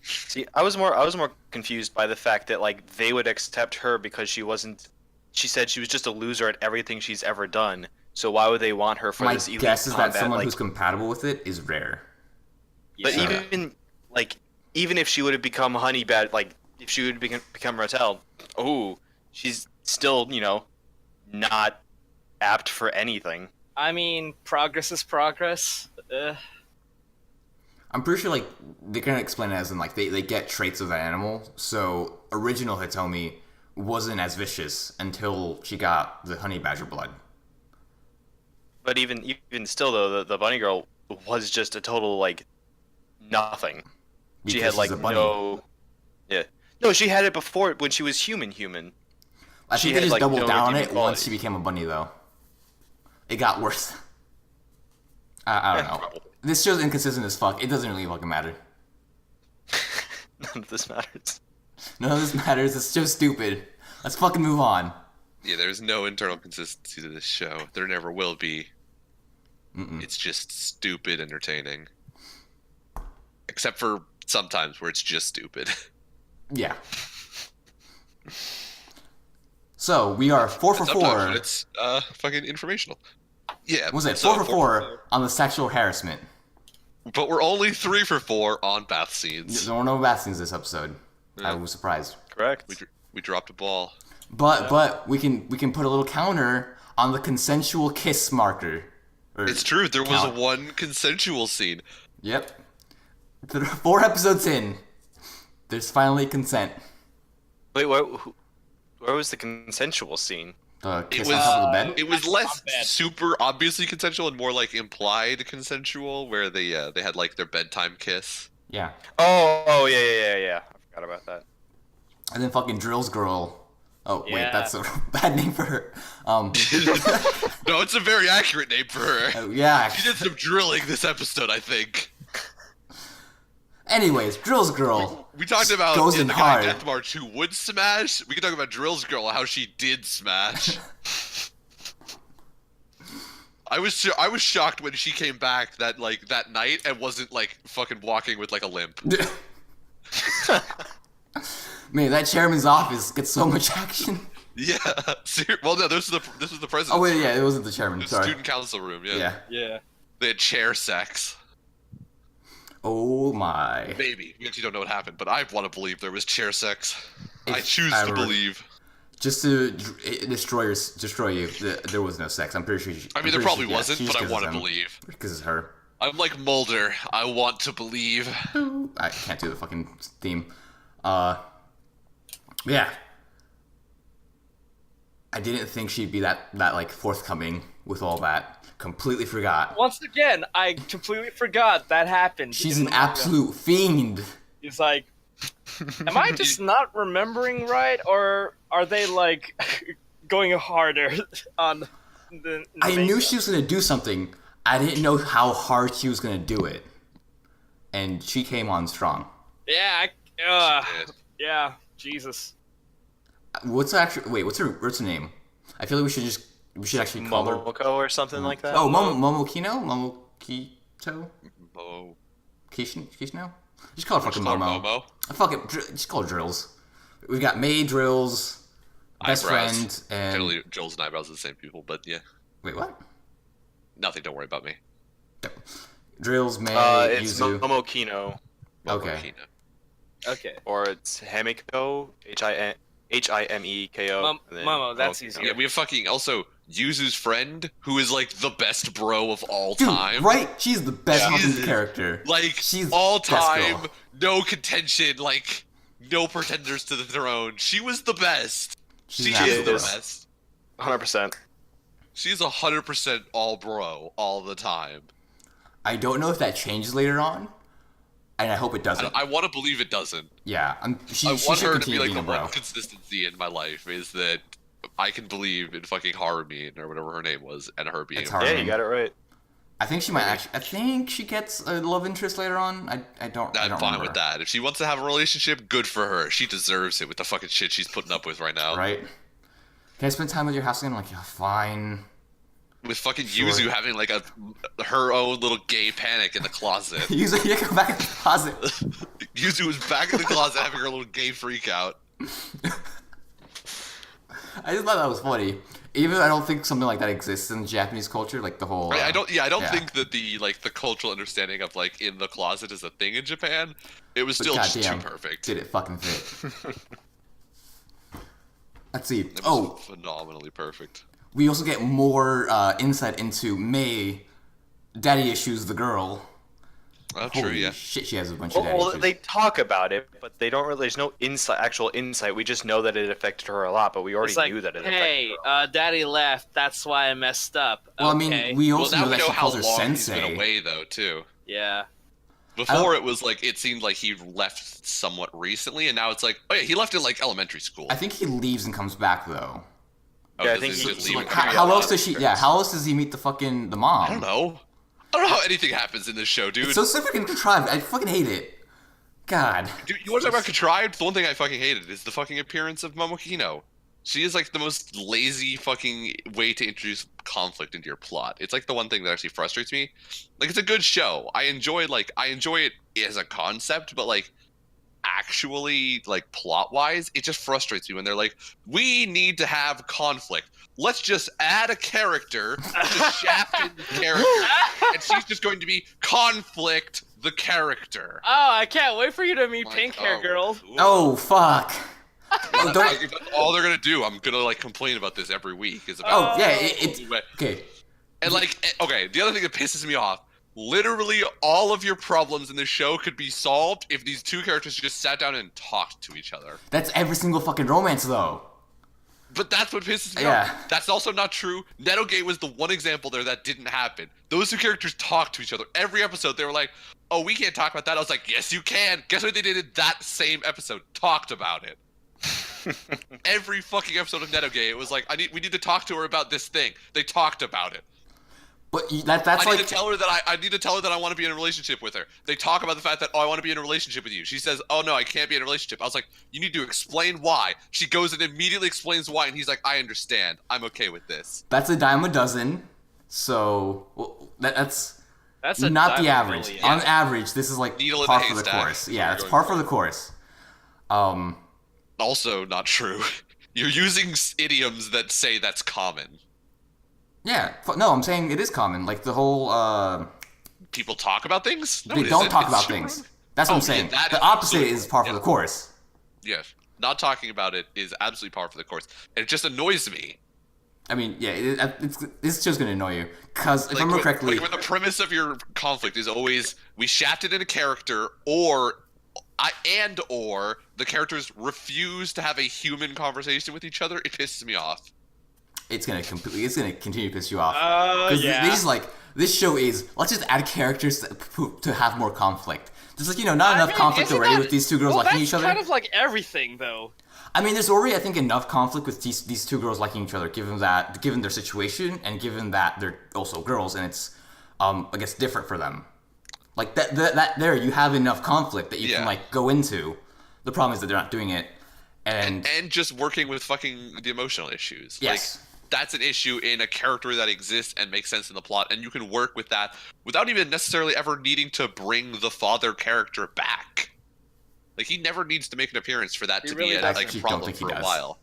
See, I was more confused by the fact that like they would accept her because she wasn't. She said she was just a loser at everything she's ever done. So why would they want her for My this elite guess is that combat? someone like, who's compatible with it is rare. but Yeah. even if she would have become Honey Bad, like if she would become Rotel, oh, she's still not apt for anything. I mean, progress is progress. I'm pretty sure like they can explain it as in like they get traits of the animal. So original Hitomi wasn't as vicious until she got the honey badger blood. But even still though, the bunny girl was just a total like nothing. She Because had she's like a bunny. no, she had it before when she was human. I she think they had, just like, doubled no down on redeeming it once qualities. she became a bunny though. It got worse. I don't know. Probably. This show's inconsistent as fuck. It doesn't really fucking matter. None of this matters. None of this matters. It's so stupid. Let's fucking move on. Yeah, there's no internal consistency to this show. There never will be. Mm-mm. It's just stupid entertaining. Except for sometimes where it's just stupid. Yeah. So we are 4 for Sometimes 4. when it's fucking informational. Yeah. What was it? so 4 for 4 on the sexual harassment. But we're only 3 for 4 on bath scenes. There were no bad things this episode. I Yeah. was surprised. Correct. We dropped a ball. But we can put a little counter on the consensual kiss marker. Or- It's true. There was count. one consensual scene. Yep. 4 episodes in, there's finally consent. Wait, where was the consensual scene? The It kiss was. on top of the bed. It was less Not bad. super obviously consensual and more like implied consensual, where they had like their bedtime kiss. Yeah. Oh yeah. I forgot about that. And then fucking Drills Girl. Oh wait, Yeah. that's a bad name for her. No, it's a very accurate name for her. Oh, yeah. She did some drilling this episode, I think. Anyways, Drills Girl. We talked about Goes in the guy hard. Death March who would smash. We can talk about Drill's Girl, how she did smash. I was shocked when she came back that night and wasn't like fucking walking with like a limp. Man, that chairman's office gets so much action. Yeah. Well, no, this was the president's Oh wait, room. yeah, it wasn't the chairman. The Sorry. student council room. Yeah. Yeah. Yeah. They had chair sex. Oh my. Maybe we actually don't know what happened, but I want to believe there was chair sex. I If choose I to were- believe. Just to destroy you, there was no sex. I'm pretty sure. I mean, there probably wasn't, but I want to believe believe. because it's her. I'm like Mulder. I want to believe. I can't do the fucking theme. Yeah. I didn't think she'd be that like forthcoming with all that. Completely forgot. Once again, I completely forgot that happened. She's in an the manga. absolute fiend. He's like, am I just not remembering right, or are they like going harder on I knew she was gonna do something. I didn't know how hard she was gonna do it, and she came on strong. Yeah, Shit. yeah, Jesus. What's her name? I feel like we should actually call her Momoko or something like that. Oh, Momokito? Oh, Kishno? Just call her fucking call her Momo. Momo. Fuck it, just call her Drills. We've got May, Drills, best Eyebrows. friend, and Generally, Joel's and eyebrows are the same people, but yeah, wait, what? nothing. Don't worry about me. Drills, May, It's Yuzu. Momokino, Okay. Momokina. Okay. or it's Himeko, Himeko. and then Momo, that's Momokino. easier. Yeah, we have fucking also Yuzu's friend, who is like the best bro of all Dude, time. right? She's the best Yeah. fucking character. Like She's all best girl. time, no contention, like no pretenders to the throne. She was the best. She's She an is the absolute best. 100%. She's 100% all bro all the time. I don't know if that changes later on, and I hope it doesn't. I want to believe it doesn't. Yeah, she I should want her to continue be like being the a bro. one consistency in my life is that I can believe in fucking Harumin or whatever her name was, and her being. It's a Harumin. Yeah, you got it right. I think she might actually. I think she gets a love interest later on. I don't. I I'm don't fine remember. with that. If she wants to have a relationship, good for her. She deserves it with the fucking shit she's putting up with right now. Right? Can I spend time with your house again? Like, yeah, fine. With fucking Sure. Yuzu having like her own little gay panic in the closet. You go back in the closet. Yuzu was back in the closet having her little gay freak out. I just thought that was funny. Even though I don't think something like that exists in Japanese culture, like the whole. I don't. Yeah, I don't yeah. think that the cultural understanding of like in the closet is a thing in Japan. It was But still just goddamn, too perfect. Did it fucking fit? Let's see. It was Oh, phenomenally perfect. we also get more insight into May, daddy issues, the girl. Oh, true. Holy Yeah. shit, she has a bunch of daddy Well, issues. they talk about it, but they don't really. There's no actual insight. We just know that it affected her a lot, but we already It's like, knew that it hey, affected her. Daddy left. That's why I messed up. Well, I Okay. mean, we Well, also now know we that know she how calls her long he's sensei. been away, though, too. Yeah. Before it was like it seemed like he left somewhat recently, and now it's like, oh yeah, he left in like elementary school. I think he leaves and comes back though. Oh, Yeah, I does think he so- just so, leave like, and How, come how back? else does she? Yeah, how else does he meet the mom? I don't know. I don't know how anything happens in this show, dude. It's so freaking contrived. I fucking hate it. God. Dude, you want to talk about contrived? The one thing I fucking hated is the fucking appearance of Momokino. She is like the most lazy fucking way to introduce conflict into your plot. It's like the one thing that actually frustrates me. Like it's a good show. I enjoy it as a concept, but like actually like plot wise, it just frustrates me when they're like, we need to have conflict. Let's just add a character to shaft in the character, and she's just going to be conflict the character. Oh, I can't wait for you to meet Like, Pink Hair oh, Girl. Oh fuck. Oh, don't- If that's all they're gonna do. I'm gonna like complain about this every week. Is about oh yeah, it's okay. and like okay. The other thing that pisses me off. Literally, all of your problems in this show could be solved if these two characters just sat down and talked to each other. That's every single fucking romance though. But that's what pisses me Yeah. off. That's also not true. Netogate was the one example there that didn't happen. Those two characters talked to each other. Every episode, they were like, oh, we can't talk about that. I was like, yes, you can. Guess what they did in that same episode? Talked about it. Every fucking episode of Netogate, it was like, we need to talk to her about this thing. They talked about it. But that's I like need to tell her that I need to tell her that I want to be in a relationship with her. They talk about the fact that I want to be in a relationship with you. She says, "Oh no, I can't be in a relationship." I was like, "You need to explain why." She goes and immediately explains why, and he's like, "I understand. I'm okay with this." that's a dime a dozen. So well, that's That's a not the diamond average. really. On average, this is like Needle in par the for the haystack. course. Yeah, We're it's going par for for it. the course. Also, not true. You're using idioms that say that's common. Yeah, no, I'm saying it is common. Like the whole People talk about things. No, they it don't isn't. talk It's about true. things. That's what Oh, I'm saying. yeah, that The is opposite absolutely- is par for yeah. the course. Yes, not talking about it is absolutely par for the course, and it just annoys me. I mean, yeah, this show's gonna annoy you because if I remember correctly, when the premise of your conflict is always we shafted in a character, or the characters refuse to have a human conversation with each other, it pisses me off. it's gonna continue to piss you off. Yeah. This is like this show is let's just add characters to have more conflict. There's like not enough conflict isn't already that- with these two girls well, liking that's each other. kind of like everything, though. I mean, there's already, I think, enough conflict with these two girls liking each other, given their situation, and given that they're also girls, and it's, I guess, different for them. Like, that there, you have enough conflict that you can, like, go into. The problem is that they're not doing it, and just working with fucking the emotional issues. Yes. Like, that's an issue in a character that exists and makes sense in the plot, and you can work with that without even necessarily ever needing to bring the father character back. Like, he never needs to make an appearance for that to really be a doesn't. problem for a while.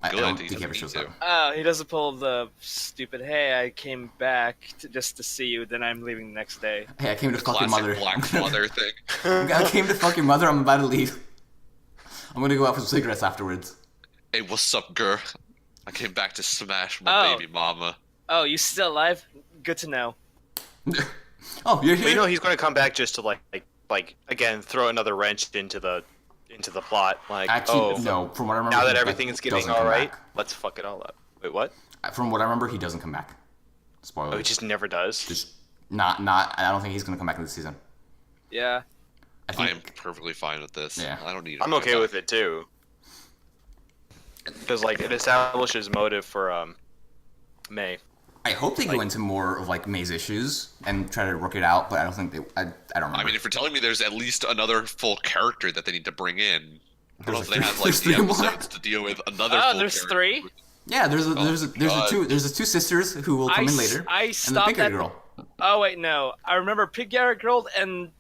I Good, don't he think he ever doesn't shows need up. Oh, he doesn't pull the stupid, hey, I came back just to see you, then I'm leaving the next day. Hey, I came to fuck your Classic mother. black mother thing. I came to fuck your mother. I'm about to leave. I'm gonna go out for some cigarettes afterwards. Hey, what's up, girl? I came back to smash my baby mama. Oh, you still alive? Good to know. Oh, you're But here. you know he's going to come back just to like again throw another wrench into the plot. Like, Actually, no. From what I remember, now that he everything is getting doesn't all come right, back. let's fuck it all up. Wait, what? From what I remember, he doesn't come back. Spoiler. Oh, he just never does. Just not. I don't think he's gonna come back in this season. Yeah. I I think. am perfectly fine with this. Yeah. I don't need. I'm okay with it too. Because like it establishes motive for May. I hope they go into more of like May's issues and try to work it out, but I don't think they. I don't remember. I mean, if you're telling me there's at least another full character that they need to bring in, I don't know if they have like There's the three more. episodes to deal with another. Oh, full there's character. 3? Yeah, there's God. the two sisters who will come in later, I and the stopped bigger at. girl. Oh wait, no. I remember Pig Garrett Girl and.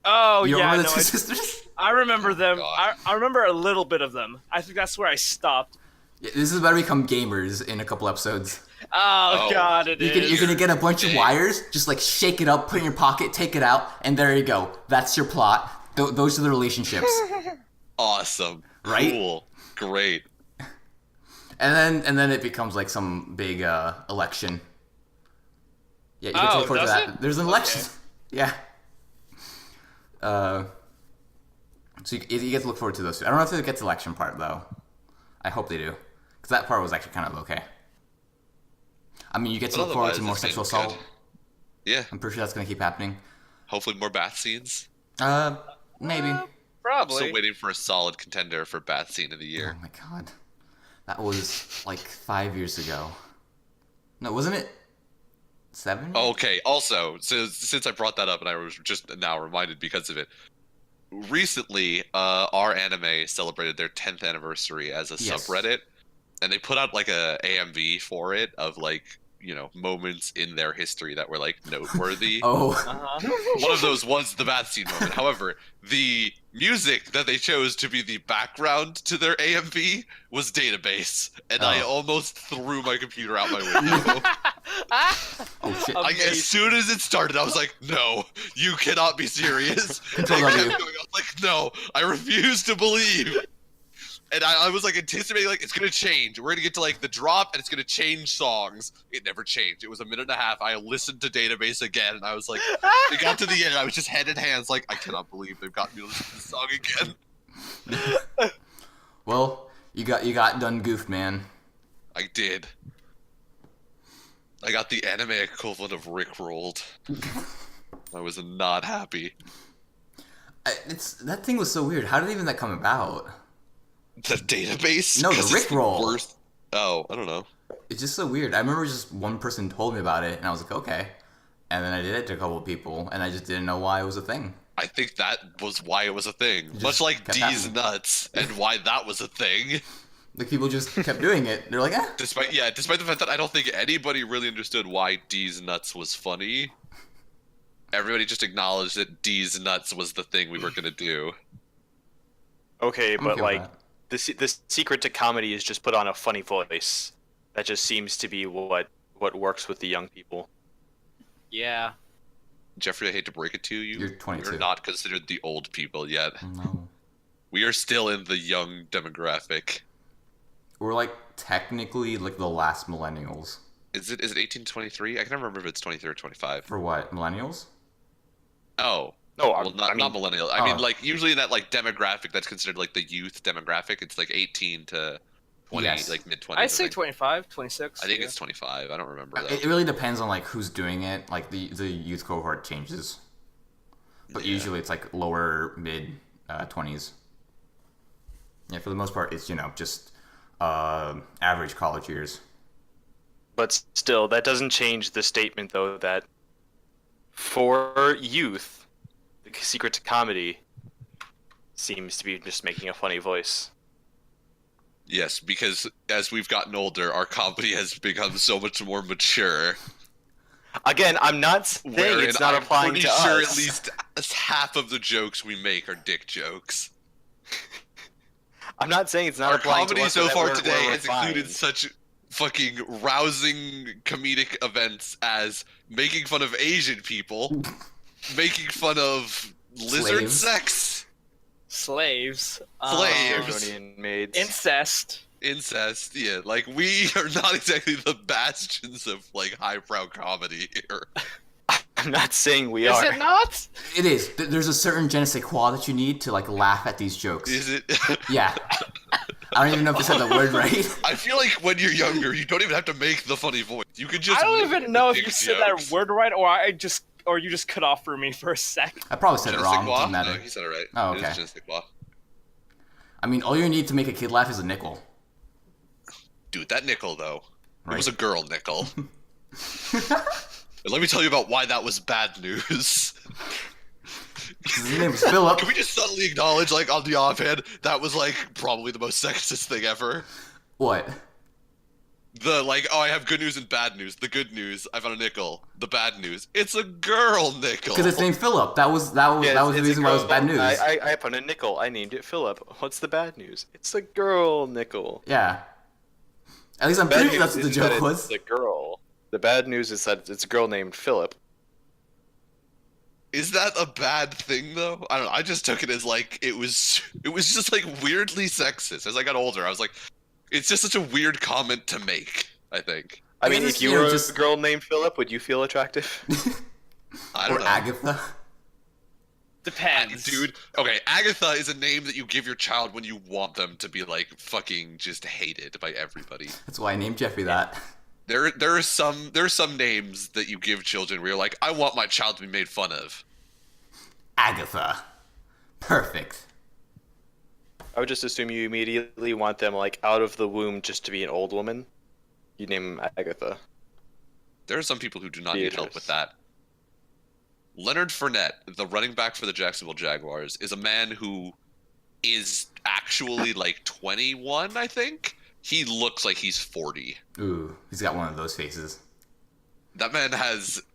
Oh You yeah, remember no, the two sisters? I remember them. God. I remember a little bit of them. I think that's where I stopped. Yeah, this is about to become gamers in a couple episodes. Oh, Oh. God, it is. You're gonna get a bunch of wires, just like shake it up, put it in your pocket, take it out, and there you go. That's your plot. Those are the relationships, Awesome. Right? Cool. Great. and then it becomes like some big election. Yeah, you get to Oh, look forward to does that. it? There's an election. Yeah. So you get to look forward to those two. I don't know if they get to the election part though. I hope they do, because that part was actually kind of okay. I mean, you get to But look forward to otherwise, more it's been sexual assault. good. Yeah. I'm pretty sure that's gonna keep happening. Hopefully more bath scenes. Maybe. I'm Probably. still waiting for a solid contender for bath scene of the Oh year. my god. That was like 5 years ago. No, wasn't it? 7? Okay. Also, since I brought that up and I was just now reminded because of it, recently, our anime celebrated their 10th anniversary as a Yes. subreddit, and they put out like a AMV for it of like moments in their history that were like noteworthy. Oh. Uh-huh. One of those was the bath scene moment. However, the music that they chose to be the background to their AMV was Database, and I Oh. almost threw my computer out my window. Oh shit. Like, as soon as it started, I was like, "No, you cannot be serious." Control And it W. kept going. I was like, "No, I refuse to believe." And I was like anticipating, like, it's gonna change. We're gonna get to like the drop, and it's gonna change songs. It never changed. It was a minute and a half. I listened to Database again, and I was like, it got to the end. And I was just head in hands, like, I cannot believe they've gotten me to listen to this song again. Well, you got done goofed, man. I did. I got the anime equivalent of Rickrolled. I was not happy. That thing was so weird. How did even that come about? The Database? No, the 'Cause it's Rickroll. worst- Oh, I don't know. It's just so weird. I remember just one person told me about it, and I was like, okay. And then I did it to a couple of people, and I just didn't know why it was a thing. I think that was why it was a thing. just Much like kept D's happening. nuts, and why that was a thing. Like, people just kept doing it. They're like, eh. Despite the fact that I don't think anybody really understood why D's nuts was funny. Everybody just acknowledged that D's nuts was the thing we were gonna do. Okay, I'm but okay with like that. the secret to comedy is just put on a funny voice. That just seems to be what works with the young people. Yeah. Jeffrey, I hate to break it to you. You're 22. We're not considered the old people yet. No. We are still in the young demographic. We're like technically like the last millennials. Is it 1823? I can never remember if it's 23 or 25. For what? Millennials? Oh. No, Well, not millennial. I mean, Oh. like, usually in that, like, demographic that's considered, like, the youth demographic, it's, like, 18 to 20, Yes. like, mid-20s. I'd say 25, 26. I think yeah. it's 25. I don't remember, though. It really depends on like who's doing it. Like the youth cohort changes, but Yeah. usually it's like lower mid 20s. Yeah, for the most part, it's just average college years. But still, that doesn't change the statement, though, that for youth, the secret to comedy seems to be just making a funny voice. Yes, because as we've gotten older, our comedy has become so much more mature. Again, I'm not saying Wherein it's not I'm applying pretty to sure us. at least half of the jokes we make are dick jokes. I'm not saying it's not Our applying to comedy us. so that far we're today has refined. included such fucking rousing comedic events as making fun of Asian people, making fun of lizard Slaves. sex, Slaves. Slaves. Argonian maids. Incest. incest. Yeah, like we are not exactly the bastions of like highbrow comedy here. I'm not saying we Is are. it not? It is. There's a certain je ne sais quoi that you need to like laugh at these jokes. Is it? Yeah. I don't even know if I said the word right. I feel like when you're younger, you don't even have to make the funny voice. You could just. I don't make even know the if dick you said jokes. that word right, or you just cut off for me for a sec. I probably said Je it ne sais wrong. quoi? Doesn't matter. No, he said it right. Oh, It is okay. je ne sais quoi. I mean, all you need to make a kid laugh is a nickel. Dude, that nickel though, Right. it was a girl nickel. And let me tell you about why that was bad news. His name was Philip. Can we just subtly acknowledge, like, on the offhand, that was, like, probably the most sexist thing ever? What? The, like, oh, I have good news and bad news. The good news, I found a nickel. The bad news, it's a girl nickel. Because it's named Philip. That was the it's reason a why it was girl. bad news. I put a nickel. I named it Philip. What's the bad news? It's a girl nickel. Yeah. At least I'm Bad pretty news sure that's what the isn't that joke it's was. the girl. The bad news is that it's a girl named Philip. Is that a bad thing, though? I don't know. I just took it as, like, it was just, like, weirdly sexist. As I got older, I was like, it's just such a weird comment to make, I think. I mean, guess if you you know, were just- a girl named Philip, would you feel attractive? I don't Or know. Agatha. Depends. Dude, okay, Agatha is a name that you give your child when you want them to be, like, fucking just hated by everybody. That's why I named Jeffrey that. There are some names that you give children where you're like, I want my child to be made fun of. Agatha. Perfect. I would just assume you immediately want them like out of the womb just to be an old woman. You name them Agatha. There are some people who do not need help with that. Leonard Fournette, the running back for the Jacksonville Jaguars, is a man who is actually like 21, I think. He looks like he's 40. Ooh, he's got one of those faces. That man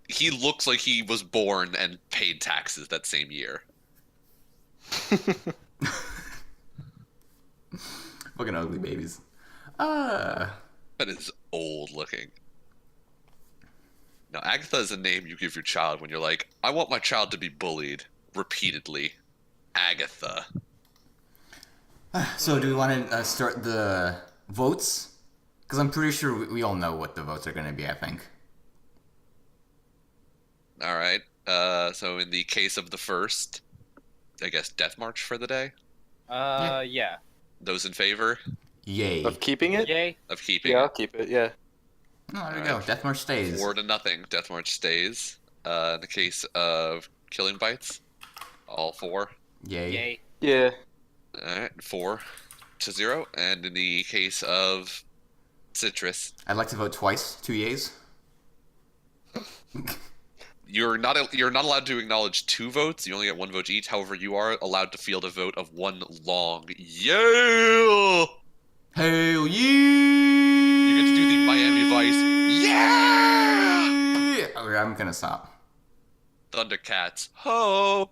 he looks like he was born and paid taxes that same year. Fucking ugly babies. That is old looking. Now, Agatha is a name you give your child when you're like, I want my child to be bullied repeatedly. Agatha. So do we want to start the votes? Because I'm pretty sure we all know what the votes are going to be, I think. All right. So in the case of the first, I guess Death March for the day. Yeah. Those in favor Yay. Of keeping it? Yay. of keeping Yeah, I'll keep it. Yeah. Oh, there we go. Death March stays. 4-0, Death March stays. In the case of Killing Bites, all 4. Yay. Yay. Yeah. All right, 4-0. And in the case of Citrus, I'd like to vote twice. 2 yays. you're not allowed to acknowledge 2 votes. You only get 1 vote each. However, you are allowed to field a vote of 1 long yeah. Hell yeah! You get to do the Miami Vice yeah. Okay, I'm gonna stop. Thundercats ho.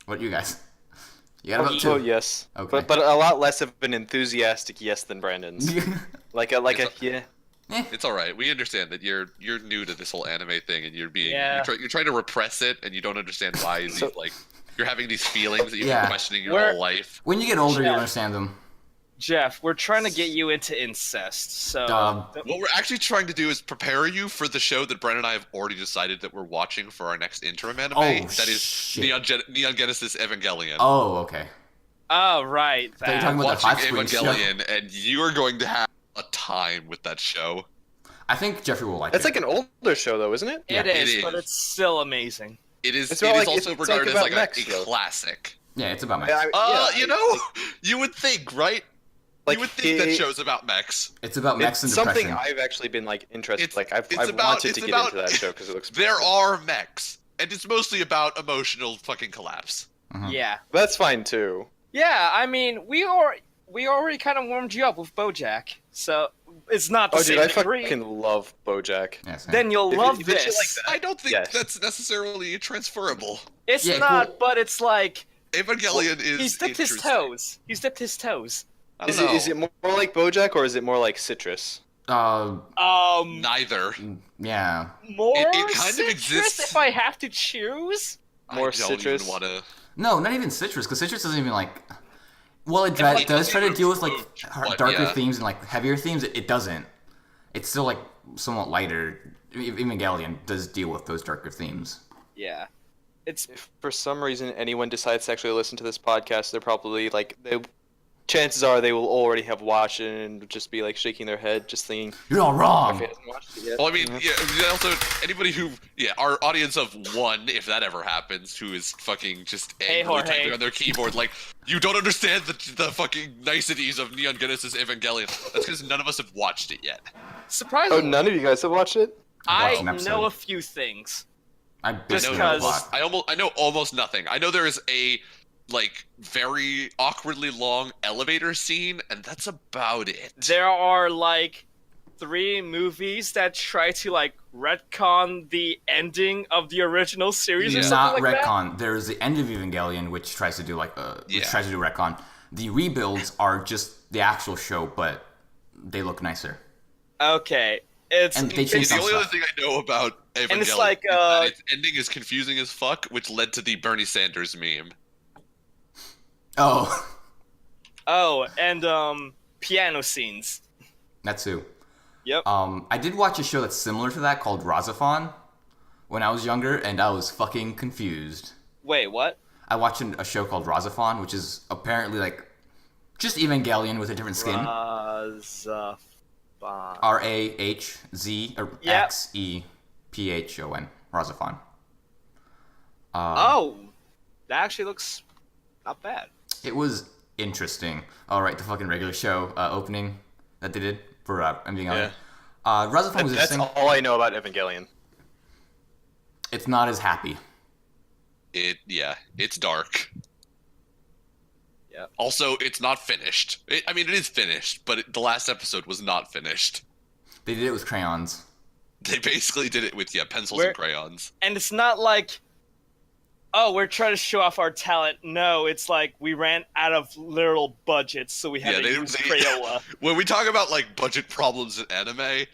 What you guys? You got about Oh 2. yes. Okay. But a lot less of an enthusiastic yes than Brandon's. like a It's yeah. It's all right. We understand that you're new to this whole anime thing, and Yeah. you're trying to repress it, and you don't understand why. So- like you're having these feelings that you've Yeah. been questioning your We're- whole life. When you get older, Yeah. you'll understand them. Jeff, we're trying to get you into incest, so What we're actually trying to do is prepare you for the show that Brent and I have already decided that we're watching for our next interim anime. Oh, that is shit. Neon Genesis Evangelion. Oh, okay. oh right, Thought you were that. talking about the Watching 5 screen show. Evangelion, and you are going to have a time with that show. I think Jeffrey will like That's it. like an older show though, isn't it? Yeah, It is, it but is. it's still amazing. It is. It's It not is like- also it's regarded like as about like mechs, a though. classic. Yeah, it's about mechs. You would think, right? Like, you would think that show's about mechs. It's about mechs and It's depression. something I've actually been like interested. It's- Like I've it's wanted about- to it's get about- into that show because it looks. There are mechs, and it's mostly about emotional fucking collapse. Yeah. That's fine too. Yeah, I mean, we already kind of warmed you up with BoJack, so it's not the Oh, same dude, I degree. fucking love BoJack. Yeah, same. Then you'll If- love if it's this. like that- I don't think Yes. that's necessarily transferable. It's Yeah, not, cool. but it's like Evangelion is. he's dipped his interesting. toes. He's dipped his toes. I don't Is it know. is it more like BoJack or is it more like Citrus? Neither. Yeah. More It kind of citrus exists. if I have to choose. More I don't citrus? even want to. No, not even Citrus, because Citrus doesn't even like. Well, it like, does try to deal with like but, darker yeah. themes and like heavier themes. It doesn't. It's still like somewhat lighter. Evangelion does deal with those darker themes. Yeah, it's If for some reason anyone decides to actually listen to this podcast, they're probably like chances are they will already have watched it and just be like shaking their head, just thinking, You're all "If wrong. he hasn't watched it yet." Well, I mean, yeah. Also, anybody who, our audience of one, if that ever happens, who is fucking just Hey, angrily Jorge. typing on their keyboard, like, you don't understand the fucking niceties of Neon Genesis Evangelion. That's because none of us have watched it yet. Oh, surprisingly. none of you guys have watched it? I watched I an episode. know a few things. I I basically know, know a because- lot. I know almost nothing. I know there is a like very awkwardly long elevator scene, and that's about it. There are like 3 movies that try to like retcon the ending of the original series Yeah. or Not something like that. retcon. There's the end of Evangelion, which tries to do like which Yeah. tries to do retcon. The rebuilds are just the actual show, but they look nicer. Okay, it's And they The changed some only other stuff. thing I know about Evangelion And it's like, is that its ending is confusing as fuck, which led to the Bernie Sanders meme. Oh, oh, and piano scenes. that's who. Yep. I did watch a show that's similar to that called Razafon when I was younger, and I was fucking confused. Wait, what? I watched a show called Razafon, which is apparently like just Evangelion with a different skin. Razafon. Rahz or Yep. Xephon. Razafon. Oh, that actually looks not bad. It was interesting. All right, the fucking regular show opening that they did for Evangelion. Razafon was That's interesting. all I know about Evangelion. It's not as happy. It's dark. Yep. Also, it's not finished. I mean, it is finished, but the last episode was not finished. They did it with crayons. They basically did it with pencils Where- and crayons. And it's not like, oh, we're trying to show off our talent. No, it's like we ran out of literal budgets, so we had Yeah, to they- use they- Crayola. When we talk about like budget problems in anime,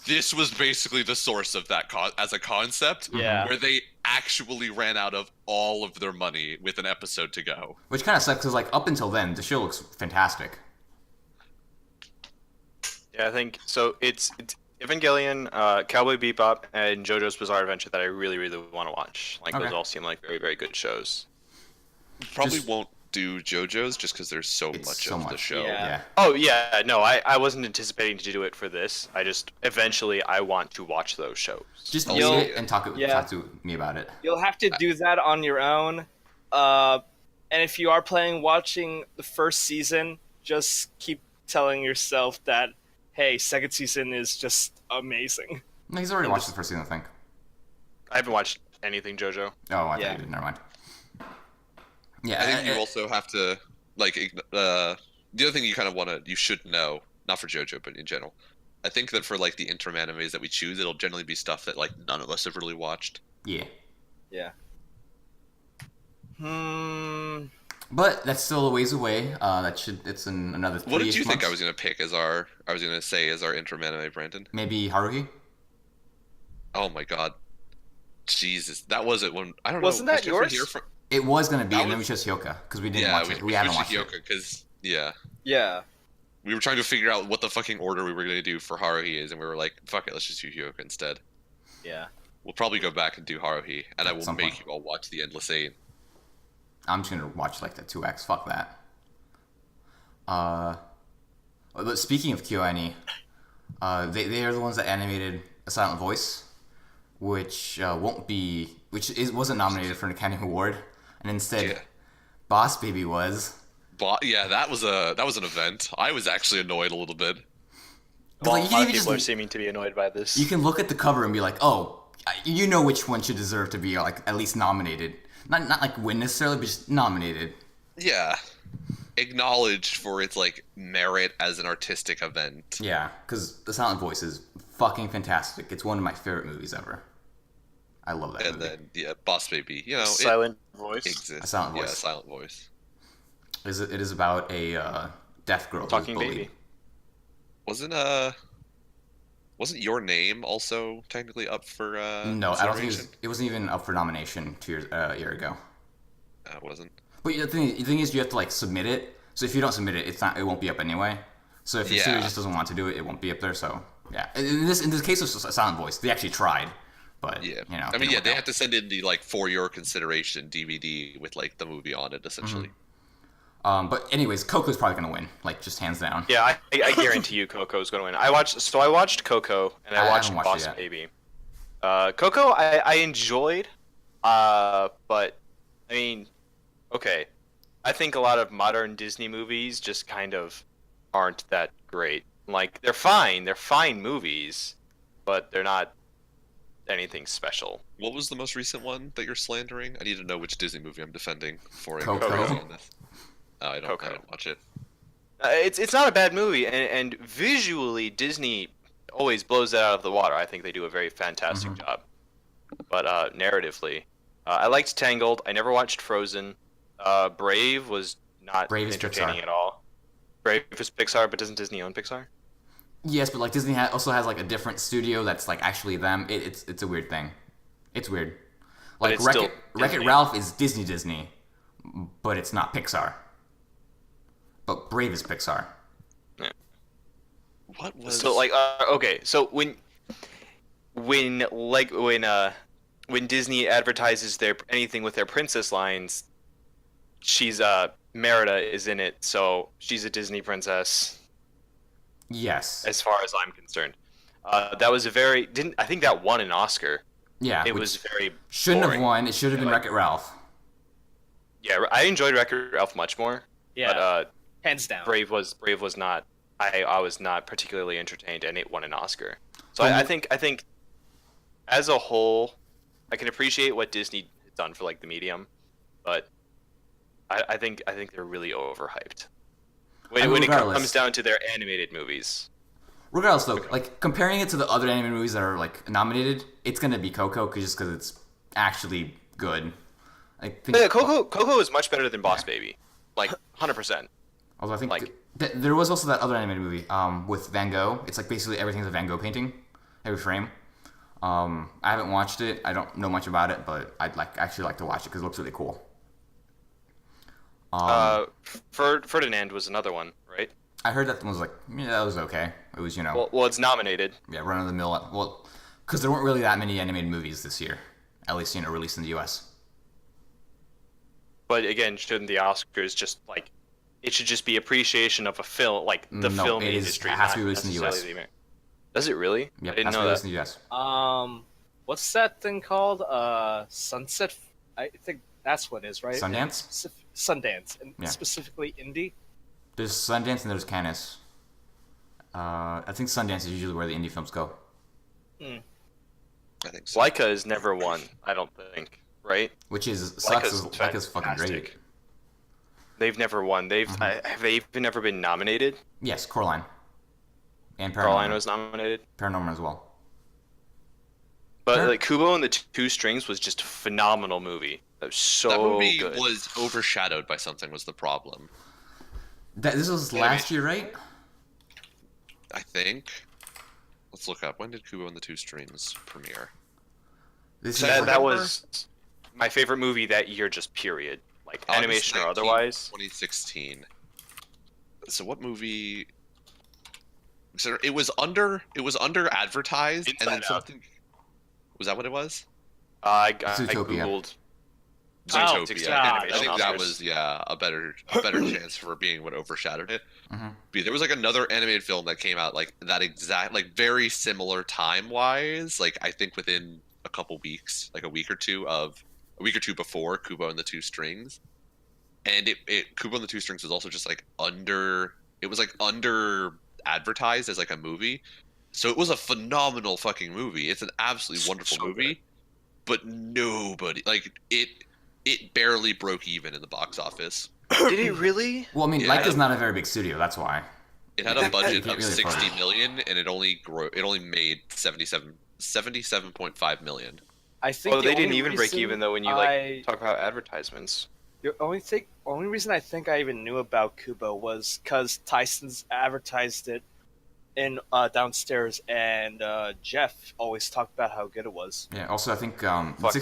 this was basically the source of that as a concept. Yeah. Where they actually ran out of all of their money with an episode to go. Which kind of sucks because, like, up until then, the show looks fantastic. Yeah, I think so. It's Evangelion, Cowboy Bebop, and JoJo's Bizarre Adventure that I really, really want to watch. Like Okay. those all seem like very, very good shows. Probably Just- won't do JoJo's just because there's so It's much so of the much. show. Yeah. Yeah. Oh yeah, no, I wasn't anticipating to do it for this. I just eventually I want to watch those shows. Just You'll- read it and talk yeah. to me about it. You'll have to do that on your own. And if you are planning watching the first season, just keep telling yourself that, hey, second season is just amazing. No, he's already watched the first season, I think. I haven't watched anything JoJo. Oh, I Yeah. thought you did. Never mind. Yeah, I think you also have to like the other thing you should know, not for JoJo but in general. I think that for like the interim animes that we choose, it'll generally be stuff that like none of us have really watched. yeah. Yeah. But that's still a ways away. It's in another 3 What did you think months. I was gonna say as our interim anime, Brandon? Maybe Haruhi? Oh my god, Jesus, that was it. When I don't Wasn't know. that yours? It was gonna be, That and then we was- chose Hyoka because we didn't Yeah, watch it. We haven't watched it. because Yeah. we were trying to figure out what the fucking order we were gonna do for Haruhi is, and we were like, fuck it, let's just do Hyoka instead. Yeah. We'll probably go back and do Haruhi, and I At will some make point. you all watch the Endless Eight. I'm just gonna watch like the 2X. Fuck that. But speaking of KyoAni, they are the ones that animated A Silent Voice, which wasn't nominated for an Academy Award, and instead Yeah. Boss Baby was. But yeah, that was an event. I was actually annoyed a little bit. 'Cause, Well, like, a you can lot of even people are just seeming to be annoyed by this. you can look at the cover and be like, oh, you know which one should deserve to be like at least nominated. Not like win necessarily, but just nominated. Yeah, acknowledged for its like merit as an artistic event. Yeah, because The Silent Voice is fucking fantastic. It's one of my favorite movies ever. I love that And movie. then yeah, Boss Baby. You know, Silent voice. it exists. A silent Yeah, voice. silent voice. It is about a deaf girl Talking who's bullied. baby. Wasn't Your Name also technically up for No, I don't think consideration? it wasn't even up for nomination a year ago. It wasn't. But the thing is, you have to like submit it. So if you don't submit it, it won't be up anyway. So if your studio Yeah. just doesn't want to do it, it won't be up there. So yeah, in this case of Silent Voice, they actually tried, but Yeah. you know, I mean, didn't yeah, work they out. have to send in the like for your consideration DVD with like the movie on it essentially. But anyways, Coco's probably gonna win, like just hands down. Yeah, I guarantee you Coco's going to win. I watched Coco and I I watched haven't watched it Boss yet. Baby. Coco I enjoyed, but I mean, okay. I think a lot of modern Disney movies just kind of aren't that great. Like they're fine movies, but they're not anything special. What was the most recent one that you're slandering? I need to know which Disney movie I'm defending before I Coco. go crazy on this. Oh, I Coco. didn't watch it. It's not a bad movie, and visually Disney always blows that out of the water. I think they do a very fantastic job. But narratively, I liked Tangled. I never watched Frozen. Brave was not Brave is entertaining Pixar. at all. Brave is Pixar, but doesn't Disney own Pixar? Yes, but like Disney also has like a different studio that's like actually them. It's a weird thing. It's weird. But Like it's still Wreck-It Disney. Ralph is Disney, but it's not Pixar. But Brave is Pixar. What was So like okay, so when Disney advertises their anything with their princess lines, she's Merida is in it, so she's a Disney princess Yes. as far as I'm concerned. That was a very didn't I think that won an Oscar. Yeah. It which was very shouldn't have boring. won. It should have been Like- Wreck-It Ralph. Yeah, I enjoyed Wreck-It Ralph much more. Yeah, But hands down. Brave was not. I was not particularly entertained, and it won an Oscar. So Well, I think as a whole, I can appreciate what Disney has done for like the medium, but I think they're really overhyped when, I mean, when it regardless. comes down to their animated movies. Regardless, though, like comparing it to the other animated movies that are like nominated, it's gonna be Coco just because it's actually good. I think. But yeah, Coco is much better than Boss Baby, like 100%. Although I think like- there was also that other animated movie with Van Gogh. It's like basically everything's a Van Gogh painting, every frame. I haven't watched it. I don't know much about it, but I'd actually like to watch it because it looks really cool. Ferdinand was another one, right? I heard that one was like, yeah, that was okay. It was, Well, it's nominated. yeah, run of the mill. Well, because there weren't really that many animated movies this year, at least released in the U.S. But again, shouldn't the Oscars just like it should just be appreciation of a film, like the No, film it is- industry? it has to not be released in the US. necessarily Amer- Does it really? Yep, I didn't that's know released that. in the U.S. What's that thing called? Sunset. I think that's what it is, right? Sundance? Sundance, and Yeah. specifically indie. There's Sundance and there's Cannes. I think Sundance is usually where the indie films go. I think so. Leica has never won. I don't think. Right? Which is sucks. Leica's Leica's fucking great. fantastic. They've never won. Have they even ever been nominated? Yes, Coraline. And Caroline Paranorman. was nominated. Paranorman as well. But Sure. like Kubo and the Two Strings was just a phenomenal movie. That was so that movie good. was overshadowed by something was the problem. This was last year, right? I think. Let's look up. When did Kubo and the Two Strings premiere? This That- year. that That was my favorite movie that year, just period. Like August animation or 19th, otherwise. 2016. So what movie? So it was under advertised, and then Inside Out. something. Was that what it was? I Zootopia. googled. Zootopia. God, I think that Oscars. was a better chance for being what overshadowed it. Mhm. But there was like another animated film that came out like that exact like very similar time wise. Like I think within a couple weeks, like a week or two before Kubo and the Two Strings. and it Kubo and the Two Strings was also just like under. It was like under advertised as like a movie, so it was a phenomenal fucking movie. It's an absolutely wonderful So movie, but nobody like it. It barely broke even in the box office. Did it really? Well, I mean, Yeah. Laika's not a very big studio. That's why. It had a budget can't of really afford 60 it. million, and it only made 77.5 million. I think Oh, the they didn't only even break reason even though when you I- like talk about advertisements. The only reason I think I even knew about Kubo was because Tyson's advertised it in downstairs, and Jeff always talked about how good it was. Yeah. Also, I think Fuck.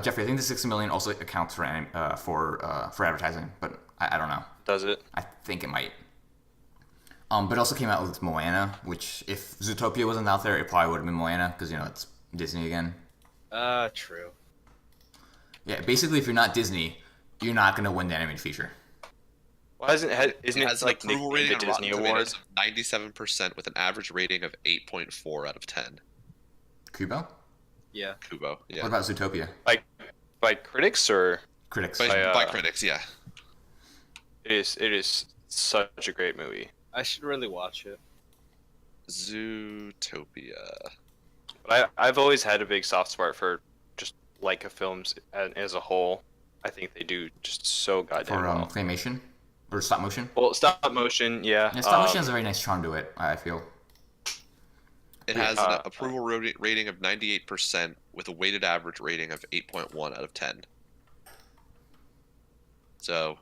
Jeffrey, I think the 60 million also accounts for advertising, but I don't know. Does it? I think it might. But it also came out with Moana, which if Zootopia wasn't out there, it probably would have been Moana because it's Disney again. True. Yeah. Basically, if you're not Disney, you're not gonna win the animated feature. Why isn't it It has like an approval nicknamed rating the on Rotten Disney Tomatoes Award? of 97% with an average rating of 8.4 out of 10. Kubo. Yeah. Kubo, yeah. What about Zootopia? By critics or Critics. By, by, by uh, critics, yeah. it is such a great movie. I should really watch it. Zootopia. But I've always had a big soft spot for just Leica films as a whole. I think they do just so goddamn For well. claymation or stop motion. Well, stop motion, yeah. Yeah, stop motion has a very nice charm to it. I feel. It has an Uh, approval rating of 98% with a weighted average rating of 8.1 out of 10. So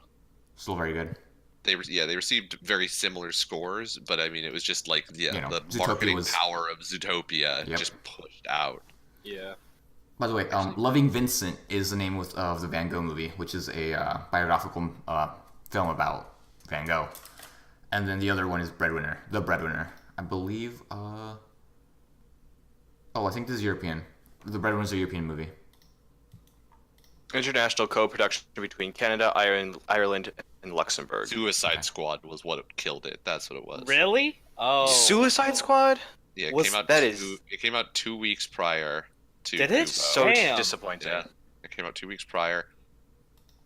Still very good. they received very similar scores, but I mean it was just like the Zootopia marketing was- power of Zootopia Yep. just pushed out. Yeah. By the way, Loving Vincent is the name of the Van Gogh movie, which is a biographical film about Van Gogh. And then the other one is Breadwinner, The Breadwinner. I believe. I think this is European. The Breadwinner is a European movie. International co-production between Canada, Ireland, and Luxembourg. Suicide Squad was what killed it. That's what it was. Really? Oh. Suicide Squad? Yeah, Was- it came out 2 weeks prior to Did it? Kubo. So Damn. disappointing. Yeah, it came out 2 weeks prior.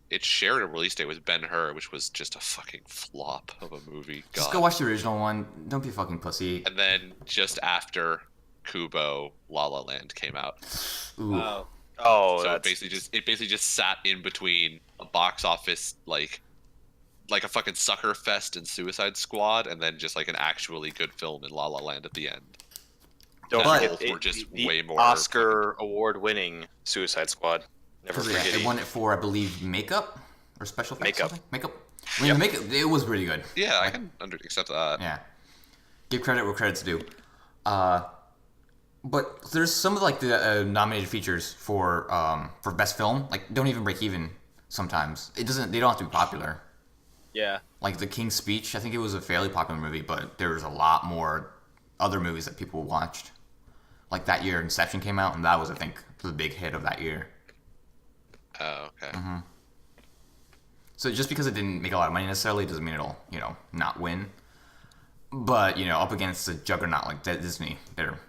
It shared a release date with Ben-Hur, which was just a fucking flop of a movie. God. Just go watch the original one. Don't be a fucking pussy. And then just after Kubo, La La Land came out. Ooh. Oh. Oh, So that's it basically just sat in between a box office like a fucking sucker fest and Suicide Squad, and then just like an actually good film in La La Land at the end. don't But- forget Both were just the way more Oscar award-winning Suicide Squad. Never 'Cause, forget it it. won it for, I believe, makeup or special effects. Makeup. Something? Makeup. I mean, the makeup. It was really good. Yeah, I can accept that. Yeah. Give credit where credit's due. But there's some of like the nominated features for best film like don't even break even sometimes. It doesn't. They don't have to be popular. Yeah. Like The King's Speech, I think it was a fairly popular movie, but there was a lot more other movies that people watched. Like that year, Inception came out, and that was, I think, the big hit of that year. Oh, okay. So just because it didn't make a lot of money necessarily doesn't mean it'll, not win. But, up against a juggernaut like Disney, they're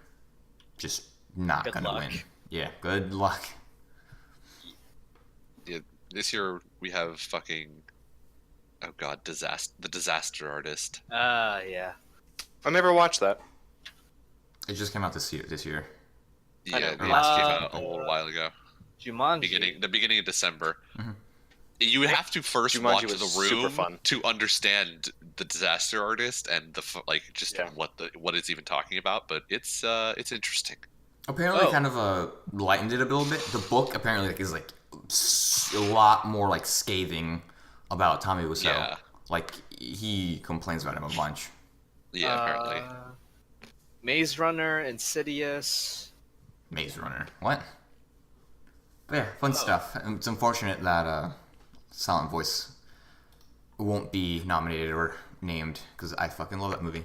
just not Good gonna luck. win. Yeah, good luck. Yeah, this year we have fucking the Disaster Artist. Yeah. I never watched that. It just came out this year. Yeah, know. it came out a Uh, little while ago. Jumanji. The beginning of December. You would have to first Jumanji watch was The super Room fun. to understand the Disaster Artist and Yeah. what it's even talking about. But it's interesting. Apparently, Oh. kind of lightened it a little bit. The book apparently is a lot more scathing about Tommy Wiseau. Yeah. Like he complains about him a bunch. Yeah, apparently. Maze Runner, Insidious. Maze Runner. What? But yeah, fun stuff. And it's unfortunate that Silent Voice won't be nominated or named because I fucking love that movie.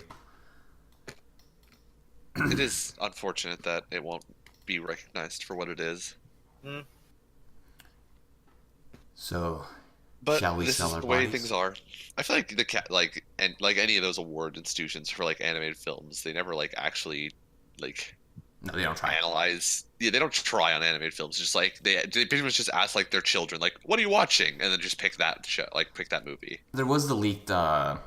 It is unfortunate that it won't be recognized for what it is. So, But shall we this sell is our the way bodies? things are. I feel like any of those award institutions for animated films, they never actually No, they don't try. analyze. Yeah, they don't try on animated films. Just like they pretty much just ask like their children, like, "What are you watching?" and then just pick that show, like pick that movie. There was the leaked, I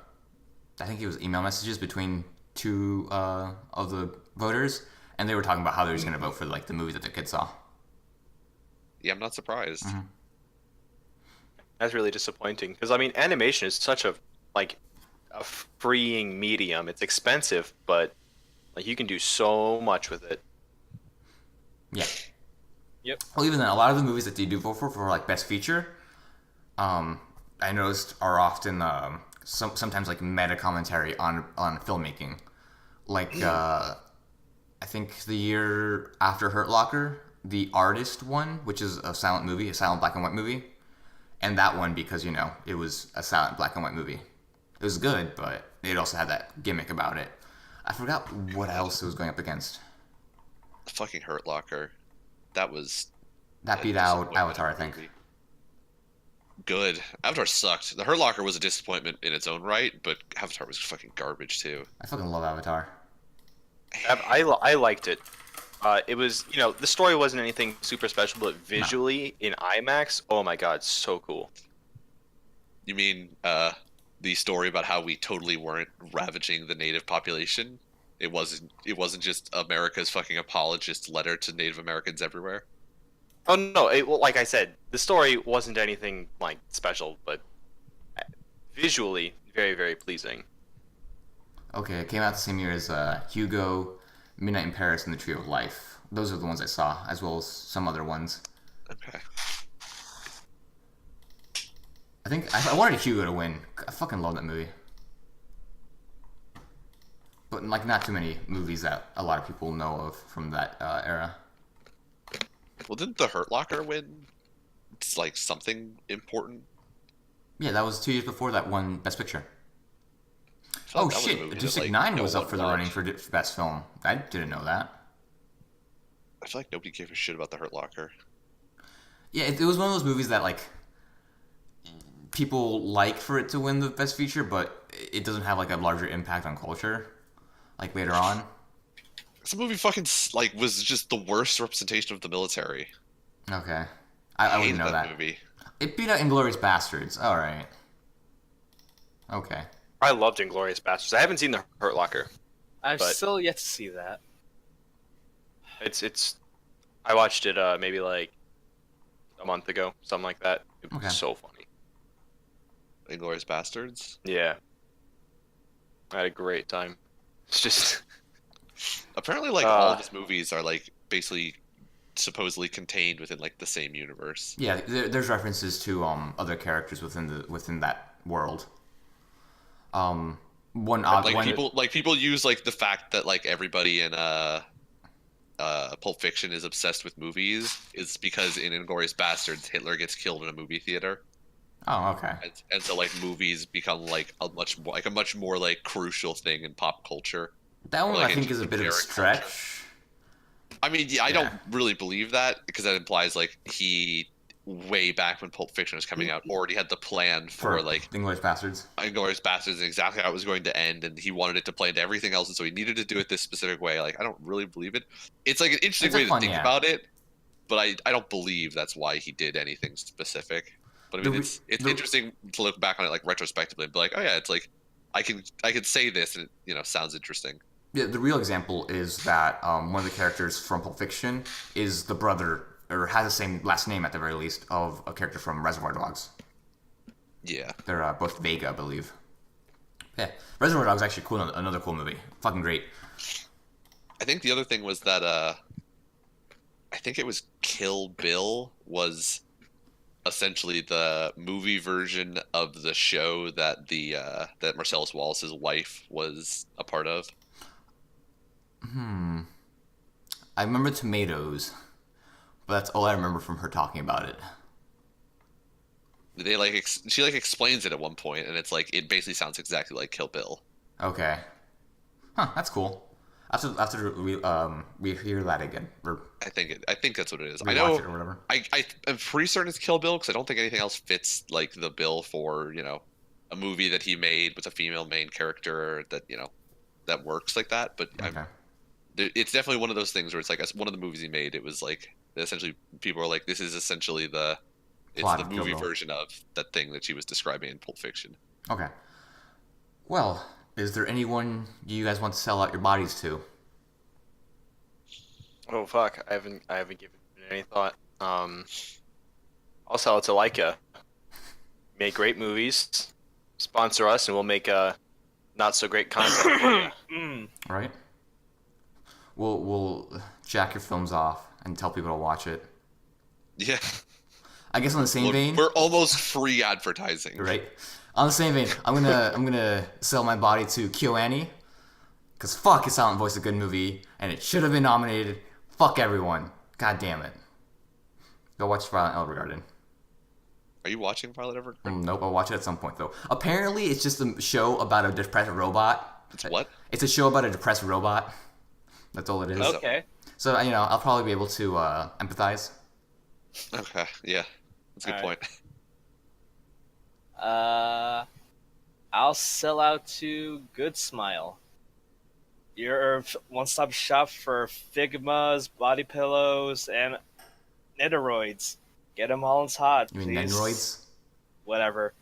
think it was email messages between two of the voters, and they were talking about how they were just going to vote for like the movie that their kids saw. Yeah, I'm not surprised. That's really disappointing because I mean, animation is such a like a freeing medium. It's expensive, but like you can do so much with it. Yeah. Yep. Well, even then, a lot of the movies that they do vote for like best feature, I noticed are often sometimes like meta commentary on filmmaking. Like I think the year after Hurt Locker, the Artist one, which is a silent movie, a silent black and white movie, and that one because it was a silent black and white movie. It was good, but it also had that gimmick about it. I forgot what else it was going up against. Fucking Hurt Locker. That That beat out Avatar, I think. movie. Good. Avatar sucked. The Hurt Locker was a disappointment in its own right, but Avatar was fucking garbage too. I fucking love Avatar. I liked it. It was, the story wasn't anything super special, but visually in IMAX, oh my god, so cool. You mean the story about how we totally weren't ravaging the native population? It wasn't just America's fucking apologist letter to Native Americans everywhere. Oh no, well, like I said, the story wasn't anything like special, but visually very, very pleasing. Okay, it came out the same year as Hugo, Midnight in Paris, and The Tree of Life. Those are the ones I saw, as well as some other ones. Okay. I think I wanted Hugo to win. I fucking love that movie. But like, not too many movies that a lot of people know of from that era. Well, didn't the Hurt Locker win? It's like something important. Yeah, that was 2 years before that won Best Picture. I feel Oh like that was a shit! movie that, District like, 9 no was up one for the watched. running for Best Film. I didn't know that. I feel like nobody gave a shit about the Hurt Locker. Yeah, it was one of those movies that like people like for it to win the Best Feature, but it doesn't have like a larger impact on culture. Like later on. This movie fucking like was just the worst representation of the military. Okay, I wouldn't Hated know that. movie. It beat out Inglourious Bastards. All right. Okay. I loved Inglourious Basterds. I haven't seen the Hurt Locker. I've But- still yet to see that. It's I watched it maybe like a month ago, something like that. It was Okay. so funny. Inglourious Bastards. Yeah. I had a great time. It's just Apparently, like all of his movies are like basically supposedly contained within like the same universe. Yeah, there's references to other characters within that world. One odd Like one. people use like the fact that like everybody in Pulp Fiction is obsessed with movies is because in Inglourious Bastards Hitler gets killed in a movie theater, Oh, okay. and so like movies become like a much more like crucial thing in pop culture. That one Like, I think it's is a bit of a generic stretch. I mean, yeah, I Yeah. don't really believe that because that implies like he way back when Pulp Fiction was coming out already had the plan for like English Bastards. Inglourious Basterds and exactly how it was going to end, and he wanted it to play into everything else, and so he needed to do it this specific way. Like, I don't really believe it. It's like an interesting It's a way fun, to think yeah. about it, but I don't believe that's why he did anything specific. But I mean, it's interesting to look back on it like retrospectively and be like, oh yeah, it's like I can say this and it sounds interesting. Yeah, the real example is that one of the characters from Pulp Fiction is the brother, or has the same last name at the very least, of a character from Reservoir Dogs. Yeah. They're both Vega, I believe. Yeah, Reservoir Dogs is actually cool. Another cool movie. Fucking great. I think the other thing was that I think it was Kill Bill was essentially the movie version of the show that that Marcellus Wallace's wife was a part of. I remember Tomatoes, but that's all I remember from her talking about it. They like she like explains it at one point, and it's like it basically sounds exactly like Kill Bill. Okay. Huh, that's cool. After we hear that again, or I think that's what it is. I rewatch know. it or whatever. I'm pretty certain it's Kill Bill because I don't think anything else fits like the bill for a movie that he made with a female main character that that works like that. But Okay. It's definitely one of those things where it's like one of the movies he made. It was like essentially people are like, this is essentially it's Plot the of Kill movie Bill. version of that thing that she was describing in Pulp Fiction. Okay. Well, is there anyone you guys want to sell out your bodies to? Oh fuck, I haven't given it any thought. I'll sell it to Leica. Make great movies, sponsor us, and we'll make not so great content for you. Mm. Right? We'll jack your films off and tell people to watch it. Yeah, I guess on the same look, vein, we're almost free advertising. right? On the same vein, I'm gonna sell my body to KyoAni, cause fuck, his silent voice is a good movie, and it should have been nominated. Fuck everyone. God damn it. Go watch Violet Evergarden. Are you watching Violet Evergarden? Nope, I'll watch it at some point though. Apparently, it's just a show about a depressed robot. It's what? It's a show about a depressed robot. That's all it is. Okay. So I'll probably be able to empathize. Okay, yeah, that's a good Alright. point. I'll sell out to Good Smile. Your one-stop shop for Figmas, body pillows, and Netaroids. Get them all in hot, You please. mean Nendoroids? Whatever.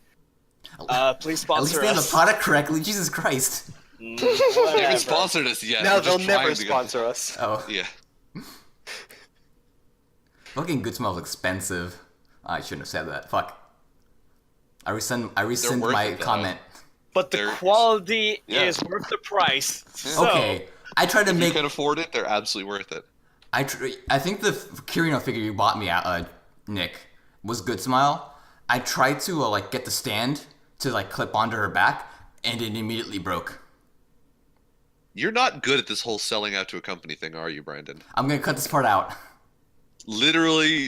Please At least sponsor they have the us. product correctly. Jesus Christ. They haven't Whatever. sponsored us yet. Now We're they'll just never trying to go- sponsor us. Oh, Yeah, fucking Good Smell is expensive. I shouldn't have said that. Fuck. I rescind worth my it, though. comment. But the They're- quality Yeah. is worth the price. So, Okay, I tried to if you make. can afford it, they're absolutely worth it. I think the Kirino figure you bought me, Nick, was Good Smile. I tried to get the stand to clip onto her back, and it immediately broke. You're not good at this whole selling out to a company thing, are you, Brandon? I'm gonna cut this part out. Literally,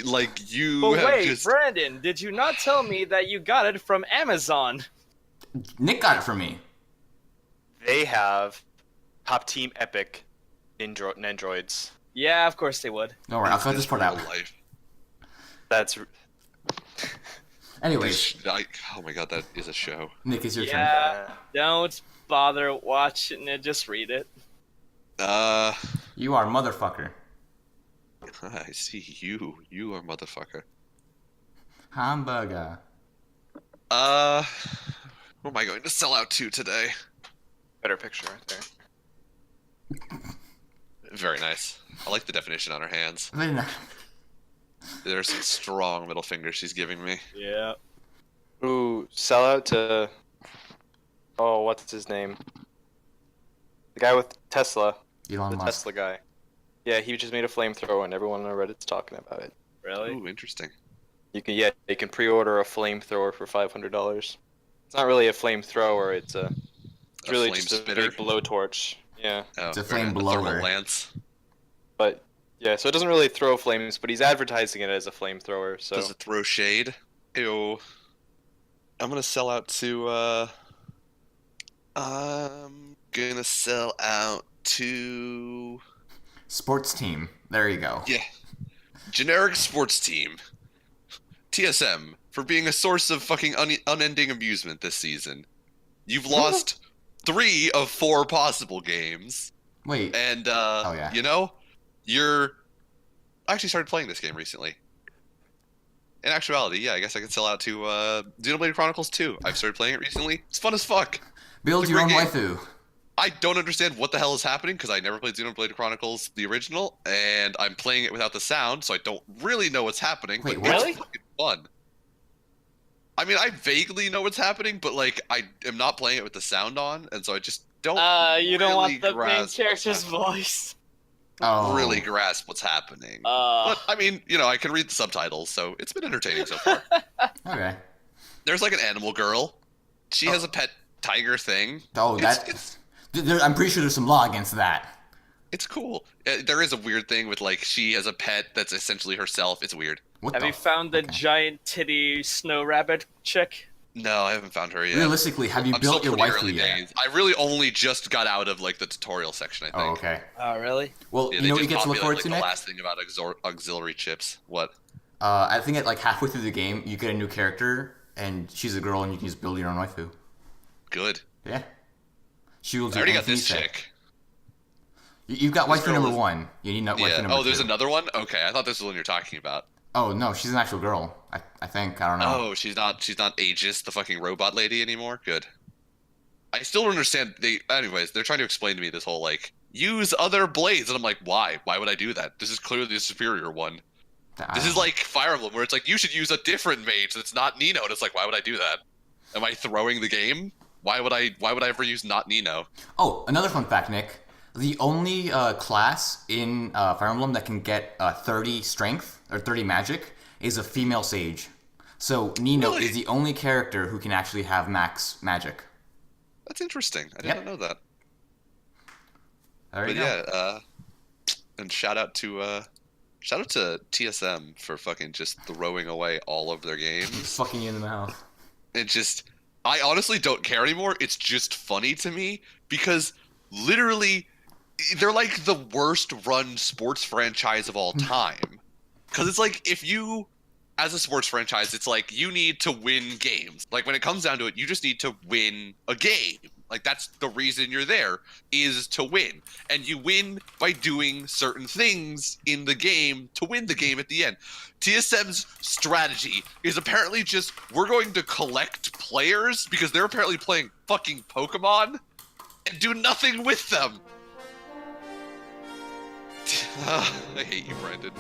you But have wait, just. Brandon, did you not tell me that you got it from Amazon? Nick got it for me. They have top team epic Nendroids. Yeah, of course they would. Don't worry, I'll cut this part out. Real life. That's Anyways, Oh my god, that is a show. Nick, it's your turn. Yeah, don't bother watching it, just read it. You are a motherfucker. I see you. You are a motherfucker. Hamburger. Who am I going to sell out to today? better picture right there. Very nice. I like the definition on her hands. Very nice. There's some strong middle fingers she's giving me. Yeah. Ooh, sell out to. Oh, what's his name? The guy with Tesla. Elon The Musk. Tesla guy. Yeah, he just made a flamethrower, and everyone on Reddit's talking about it. Really? Ooh, interesting. You can pre-order a flamethrower for $500. It's not really a flamethrower. It's really flame just a spitter? big blowtorch. Yeah, Oh, It's a very flame nice. thermal blower. lance. but yeah, so it doesn't really throw flames, but he's advertising it as a flamethrower. So Does it throw shade? Ew. I'm gonna sell out to. I'm gonna sell out to. Sports team. There you go. Yeah. Generic sports team. TSM, for being a source of fucking unending amusement this season. You've lost 3 of 4 possible games. Wait. And, Oh, yeah. you're. I actually started playing this game recently. In actuality, yeah, I guess I could sell out to Xenoblade Chronicles 2. I've started playing it recently. It's fun as fuck. Build it's a your own great waifu. I don't understand what the hell is happening because I never played Xenoblade Chronicles the original, and I'm playing it without the sound, so I don't really know what's happening. Wait, but what? it's Really? fucking fun. I mean, I vaguely know what's happening, but I am not playing it with the sound on, and so I just don't. You don't really want the main grasp character's what's voice. Oh. really grasp what's happening. Uh, But I mean, I can read the subtitles, so it's been entertaining so far. Okay. There's an animal girl. She has a pet tiger thing. Oh, It's- I'm pretty sure there's some law against that. It's cool. There is a weird thing with she has a pet that's essentially herself. It's weird. What have the you found the okay. giant titty snow rabbit chick? No, I haven't found her yet. Realistically, have you I'm built still your pretty waifu early yet? days. I really only just got out of the tutorial section. I think. Oh, okay. Oh, really? Well, Yeah, you they know what you just get to look populated, forward to, the Nick? last thing about auxiliary chips. What? I think at halfway through the game, you get a new character, and she's a girl, and you can just build your own waifu. Good. Yeah. She will do I already got anything this you say. chick. You've got waifu girl number is- 1. You need waifu Yeah. number 2. Oh, there's another one. Okay, I thought this was the one you're talking about. Oh no, she's an actual girl. I think. I don't know. Oh, she's not Aegis, the fucking robot lady anymore. Good. I still don't understand. Anyways, they're trying to explain to me this whole like use other blades, and I'm like, why? Why would I do that? This is clearly the superior one. This is like Fire Emblem, where it's like you should use a different mage that's not Nino, and it's like, why would I do that? Am I throwing the game? Why would I ever use not Nino? Oh, another fun fact, Nick. The only class in Fire Emblem that can get 30 strength or 30 magic is a female sage. So Nino Really? is the only character who can actually have max magic. That's interesting. I did Yep. not know that. There you But go. yeah, and shout out to TSM for fucking just throwing away all of their games. Fucking you in the mouth. It just, I honestly don't care anymore. It's just funny to me because literally they're like the worst run sports franchise of all time. Because it's like if you, as a sports franchise, it's like you need to win games. Like when it comes down to it, you just need to win a game. Like that's the reason you're there, is to win. And you win by doing certain things in the game to win the game at the end. TSM's strategy is apparently just, we're going to collect players because they're apparently playing fucking Pokemon and do nothing with them. I hate you, Brandon.